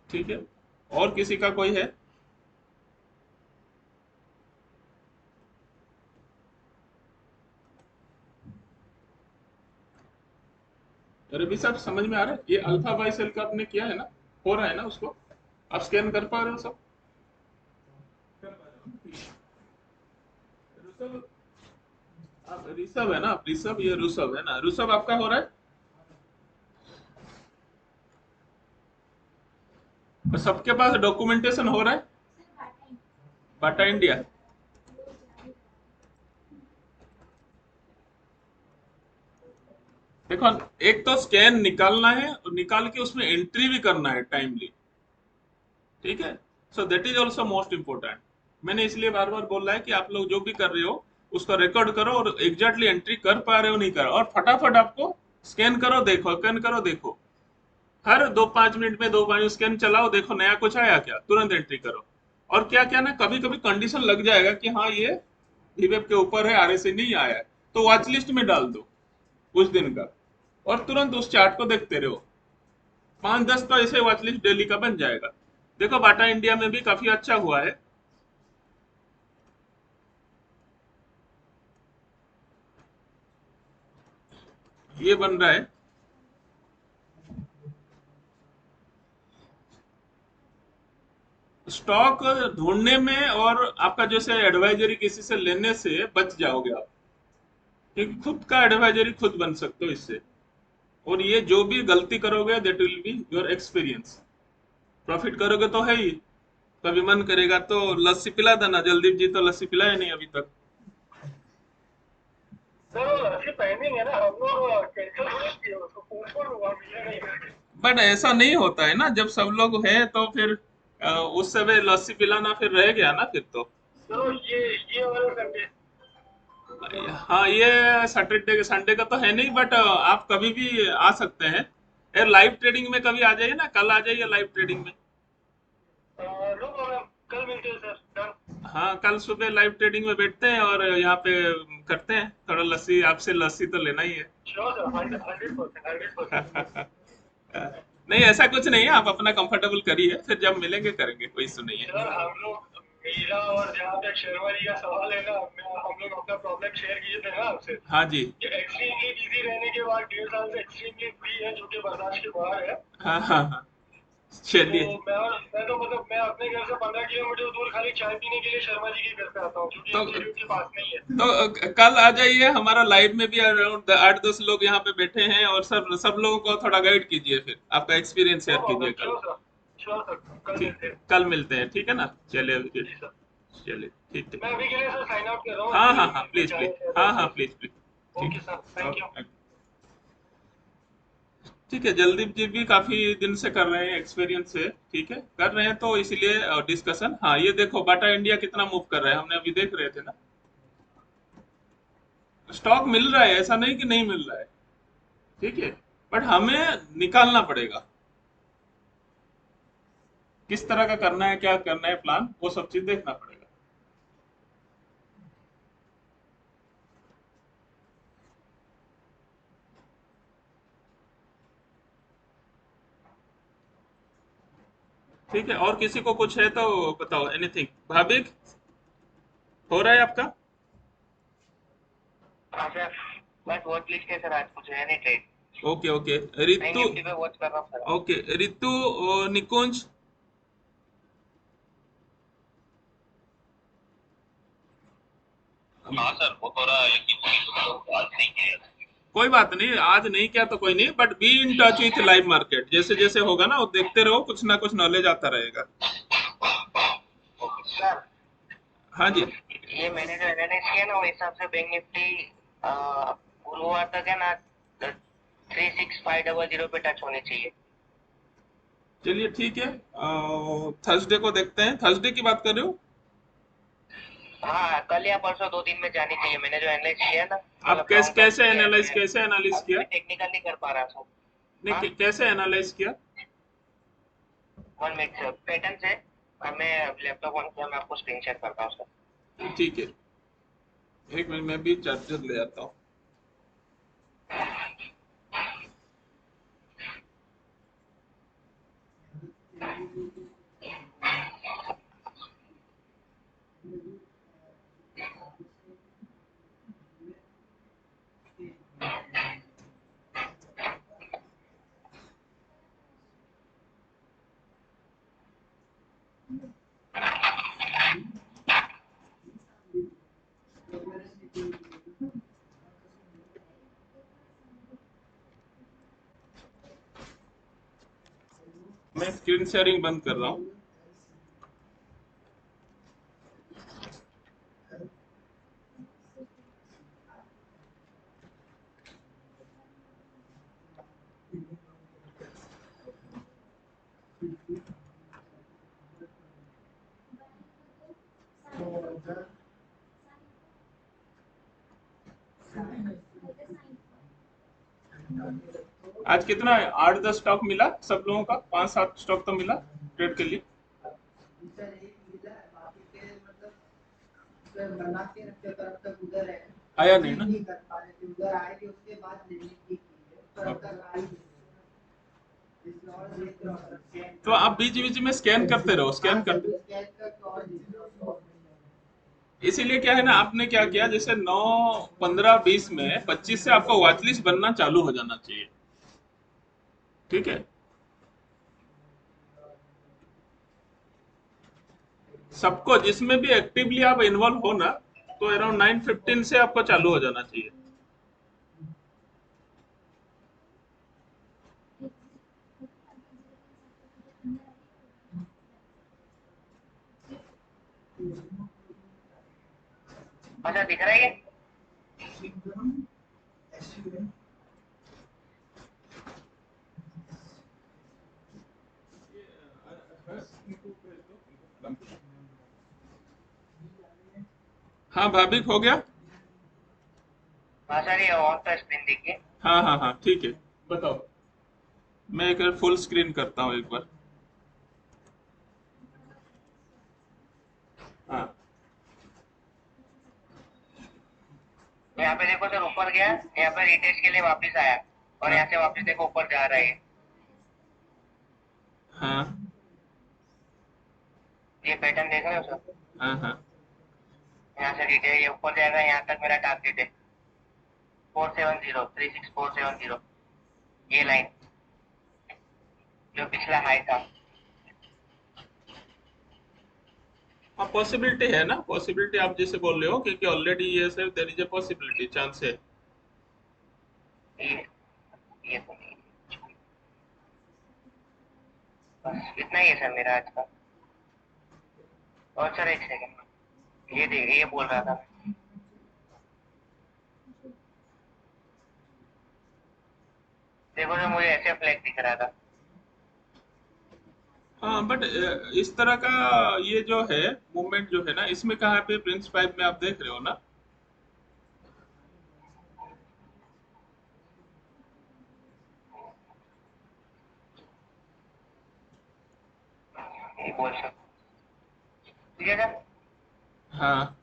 ठीक है, और किसी का कोई है? रवि साहब समझ में आ रहा है? ये अल्फा बाई सेल का आपने किया है ना, हो रहा है ना उसको? आप स्कैन कर पा रहे हो सब? कर पा रहे हो? ऋषभ, आप ऋषभ है ना, आप ऋषभ, ये ऋषभ है ना, ऋषभ आपका हो रहा है। और सबके पास डॉक्यूमेंटेशन हो रहा है बाटा इंडिया। देखो, एक तो स्कैन निकालना है और निकाल के उसमें एंट्री भी करना है टाइमली, ठीक है। So that is also most important. मैंने इसलिए बार बार बोल रहा है कि आप लोग जो भी कर रहे हो उसका रिकॉर्ड करो और एग्जैक्टली एंट्री कर पा रहे हो नहीं कर रहे हो, और फटाफट आपको स्कैन करो देखो, स्कैन करो देखो, हर 2-5 मिनट में 2 5 स्कैन चलाओ, देखो नया कुछ आया क्या, तुरंत एंट्री करो। और क्या क्या ना, कभी कभी कंडीशन लग जाएगा कि हाँ ये वीवेब के ऊपर है, आरएसए नहीं आया है, तो वॉच लिस्ट में डाल दो उस दिन का, और तुरंत उस चार्ट को देखते रहो। 5-10 तो ऐसे वॉच लिस्ट डेली का बन जाएगा। देखो बाटा इंडिया में भी काफी अच्छा हुआ है। ये बन रहा है। स्टॉक ढूंढने में और आपका जैसे एडवाइजरी किसी से लेने से बच जाओगे आप, क्योंकि खुद का एडवाइजरी खुद बन सकते हो इससे। और ये जो भी गलती करोगे that will be your experience. Profit करोगे तो है ही, कभी मन करेगा तो लस्सी पिला देना। जल्दीप जी तो लस्सी पिलाए नहीं अभी तक। सर वो रस्सी पहनेंगे ना हम लोग, कैंसिल थोड़ी किए उसको, पोस्टपोन हुआ, मिला नहीं। बट ऐसा नहीं होता है ना, जब सब लोग हैं तो फिर उस समय लस्सी पिलाना फिर रह गया ना फिर तो। चलो ये वाला संडे। हाँ, ये सैटरडे संडे का तो है नहीं, बट आप कभी भी आ सकते हैं। यार लाइव ट्रेडिंग में कभी आ जाइए ना, कल आ जाइए लाइव ट्रेडिंग में। नो प्रॉब्लम, कल मिलते हैं सर, डन। हाँ, कल सुबह लाइव ट्रेडिंग में बैठते हैं और यहाँ पे करते हैं थोड़ा लस्सी। आपसे लस्सी तो लेना ही है। Sure sir, 100%, 100%। नहीं, ऐसा कुछ नहीं है, आप अपना कंफर्टेबल करिए, फिर जब मिलेंगे करेंगे, कोई इशू नहीं है। सर हम लोग, मेरा और जहाँ तक शर्मा जी का सवाल है ना, हम लोग अपना प्रॉब्लम शेयर किए थे ना आपसे, हाँ जी। कि एक्सट्रीमली बिजी रहने के बाद 1.5 साल से एक्सट्रीमली फ्री है, जो कि बर्दाश्त के बाहर है। हाँ हाँ हाँ, तो चलिए। मैं तो मतलब मैं अपने घर से 15 किलोमीटर दूर खाली चाय पीने के लिए शर्मा जी के घर पे आता हूँ, जो कि तो इंस्टीट्यूट के पास नहीं है। कल आ जाइए, हमारा लाइव में भी अराउंड 8-10 लोग यहाँ पे बैठे हैं, और सब सब लोगों को थोड़ा गाइड कीजिए, फिर आपका एक्सपीरियंस नो शेयर कीजिए प्रॉब्लम, कल। श्योर सर, कल ठीक, मिलते हैं। कल मिलते हैं, ठीक है ना, चलिए फिर। जी सर। चलिए ठीक है। मैं अभी के लिए सर साइन आउट कर रहा हूँ, हाँ एक्चुअली हाँ हाँ, घर पे प्लीज चाय प्लीज, शायद हाँ और हाँ, कुछ। Please please. ठीक okay sir, thank you. Okay. ठीक है, जल्दीप जी भी काफी दिन से कर रहे हैं, एक्सपीरियंस से, ठीक है कर रहे हैं, तो इसलिए डिस्कशन। हाँ, ये देखो बाटा इंडिया कितना मूव कर रहा है, हमने अभी देख रहे थे ना। स्टॉक मिल रहा है, ऐसा नहीं कि नहीं मिल रहा है, ठीक है, बट हमें निकालना पड़ेगा। किस तरह का करना है, क्या करना है प्लान, वो सब चीज देखना पड़ेगा। ठीक है, और किसी को कुछ है तो बताओ, एनीथिंग। भाविक, हो रहा है आपका? हाँ सर, बस वॉच लिस्ट है सर, आज कुछ है नहीं trade. Okay okay. Bank Ritu, Nifty पे वॉच कर रहा हूँ सर। ओके रितु, निकुंज। हाँ सर, वो थोड़ा यकीन नहीं, आज नहीं है। कोई बात नहीं, आज नहीं किया तो कोई नहीं, but be in touch with live market, जैसे जैसे होगा ना वो देखते रहो, कुछ ना कुछ नॉलेज आता रहेगा। सर, हाँ जी। ये मैंने जो एनालाइज किया ना, वो हिसाब से बैंक निफ्टी गुरुवार तक है ना 36500 पे टच होनी चाहिए। चलिए ठीक है, थर्सडे को देखते हैं। थर्सडे की बात कर रहे हो? हाँ, कल या परसों 2 दिन में जानी चाहिए। मैंने जो एनालाइज किया है ना, आप मतलब कैसे लॉन्ग टर्म किया है, मैं कैसे एनालिस अभी किया? मैं टेक्निकल नहीं कर पा रहा सर। नहीं, हाँ, कैसे एनालाइज किया? 1 मिनट सर, पैटर्न से मैं लैपटॉप ऑन किया, मैं आपको स्क्रीन शेयर करता हूँ सर। ठीक है, एक मिनट में भी चार्जर ले आता हूँ। मैं स्क्रीन शेयरिंग बंद कर रहा हूँ। आज कितना है? 8-10 स्टॉक मिला सब लोगों का? 5-7 स्टॉक तो मिला ट्रेड के लिए? आया नहीं ना? तो आप बीच बीच में स्कैन करते रहो, स्कैन करते। इसीलिए क्या है ना, आपने क्या किया, जैसे 9, 15, 20 में 25 से आपका वॉच लिस्ट बनना चालू हो जाना चाहिए। ठीक है, सबको जिसमें भी एक्टिवली आप इन्वॉल्व हो ना, तो अराउंड 9:15 से आपको चालू हो जाना चाहिए। अच्छा दिख रहा है ये? हाँ भाभी, हो गया। हाँ सर, ये ऑन का स्क्रीन देखिए। हाँ हाँ हाँ, ठीक है, बताओ। मैं एक बार फुल स्क्रीन करता हूँ एक बार। हाँ यहाँ पे देखो सर, ऊपर गया, यहाँ पे रिटेस्ट के लिए वापस आया, और यहाँ से वापस देखो ऊपर जा रहा है। हाँ ये पैटर्न देख रहे हो सर? हाँ हाँ यहाँ से रिटेस्ट ये ऊपर जाएगा, यहाँ तक मेरा टारगेट है 470, 36470, ये लाइन जो पिछला हाई था। हाँ, पॉसिबिलिटी है ना, पॉसिबिलिटी आप जैसे बोल रहे हो, क्योंकि ऑलरेडी ये sir there is a possibility, chance है। ये ये तो नहीं, बस इतना ही है सर मेरा आज का। और सर एक सेकंड, ये देख, ये बोल रहा था मैं। देखो सर, मुझे ऐसे फ्लैग दिख रहा था। हाँ बट इस तरह का ये जो है मूवमेंट जो है ना, इसमें कहाँ पे प्रिंस 5 में आप देख रहे हो ना। ये बोल सकते, ठीक है सर। हाँ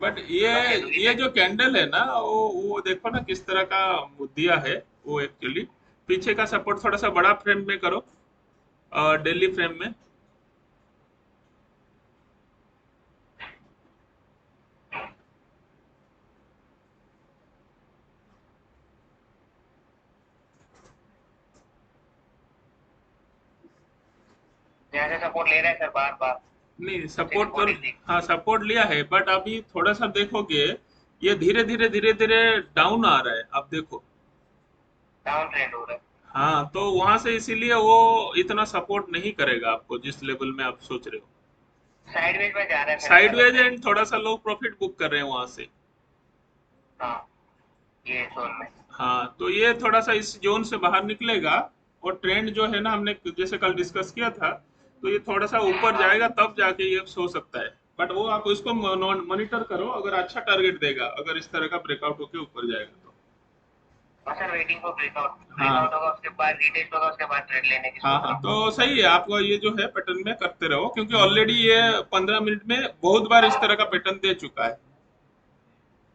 बट ये बस ये जो कैंडल है ना, वो देखो ना किस तरह का दिया है। वो एक्चुअली पीछे का सपोर्ट थोड़ा सा बड़ा फ्रेम में करो, डेली फ्रेम में। यहाँ से सपोर्ट ले रहा है सर बार बार। नहीं, सपोर्ट तो 643। हाँ सपोर्ट लिया है, बट अभी थोड़ा सा देखोगे, ये धीरे धीरे धीरे धीरे डाउन आ रहा है, आप देखो। डाउन ट्रेंड हो रहा है। हाँ, तो वहां से इसीलिए वो इतना सपोर्ट नहीं करेगा आपको जिस लेवल में आप सोच रहे हो। साइडवेज में जा रहा है सर मेरा साइडवेज तो। एंड थोड़ा सा लो प्रॉफिट बुक कर रहे हैं वहां से। हाँ, ये जोन में। हाँ, तो ये थोड़ा सा इस जोन से बाहर निकलेगा, और ट्रेंड जो है ना, हमने जैसे कल डिस्कस किया था, तो ये थोड़ा सा ऊपर हाँ जाएगा तब जाके ये हो सकता है। बट वो आप इसको मॉनिटर करो, अगर अच्छा टारगेट देगा, अगर इस तरह का ब्रेकआउट होके ऊपर जाएगा तो। हाँ सर, वेटिंग फॉर ब्रेकआउट। हाँ ब्रेकआउट होगा उसके बाद रिटेस्ट होगा, उसके बाद ट्रेड लेने की हाँ सोच हाँ, रहा हूँ। तो सही है, आपको ये जो है पैटर्न में करते रहो, क्योंकि ऑलरेडी ये 15 मिनट में बहुत बार इस तरह का पैटर्न दे चुका है।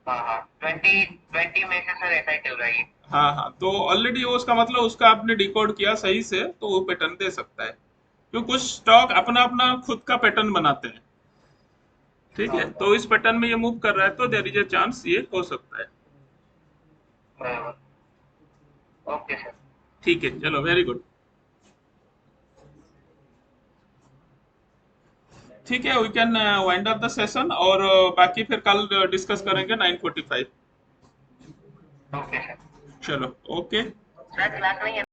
हाँ हाँ, 20 में से सर ऐसा ही चल रहा है ये। हाँ हाँ, तो ऑलरेडी वो उसका मतलब उसका आपने डिकोड किया सही से, तो वो पैटर्न दे सकता है। क्योंकि कुछ स्टॉक अपना अपना खुद का पैटर्न बनाते हैं। ठीक हाँ है, तो इस पैटर्न में ये मूव कर रहा है, तो देयर इज ए चांस ये हो सकता है। बराबर। Okay sir. ठीक है, चलो, वेरी गुड। ठीक है, we can wind up the session, और बाकी फिर कल डिस्कस करेंगे 9:45। Okay sir. चलो, ओके। सर क्लास नहीं है।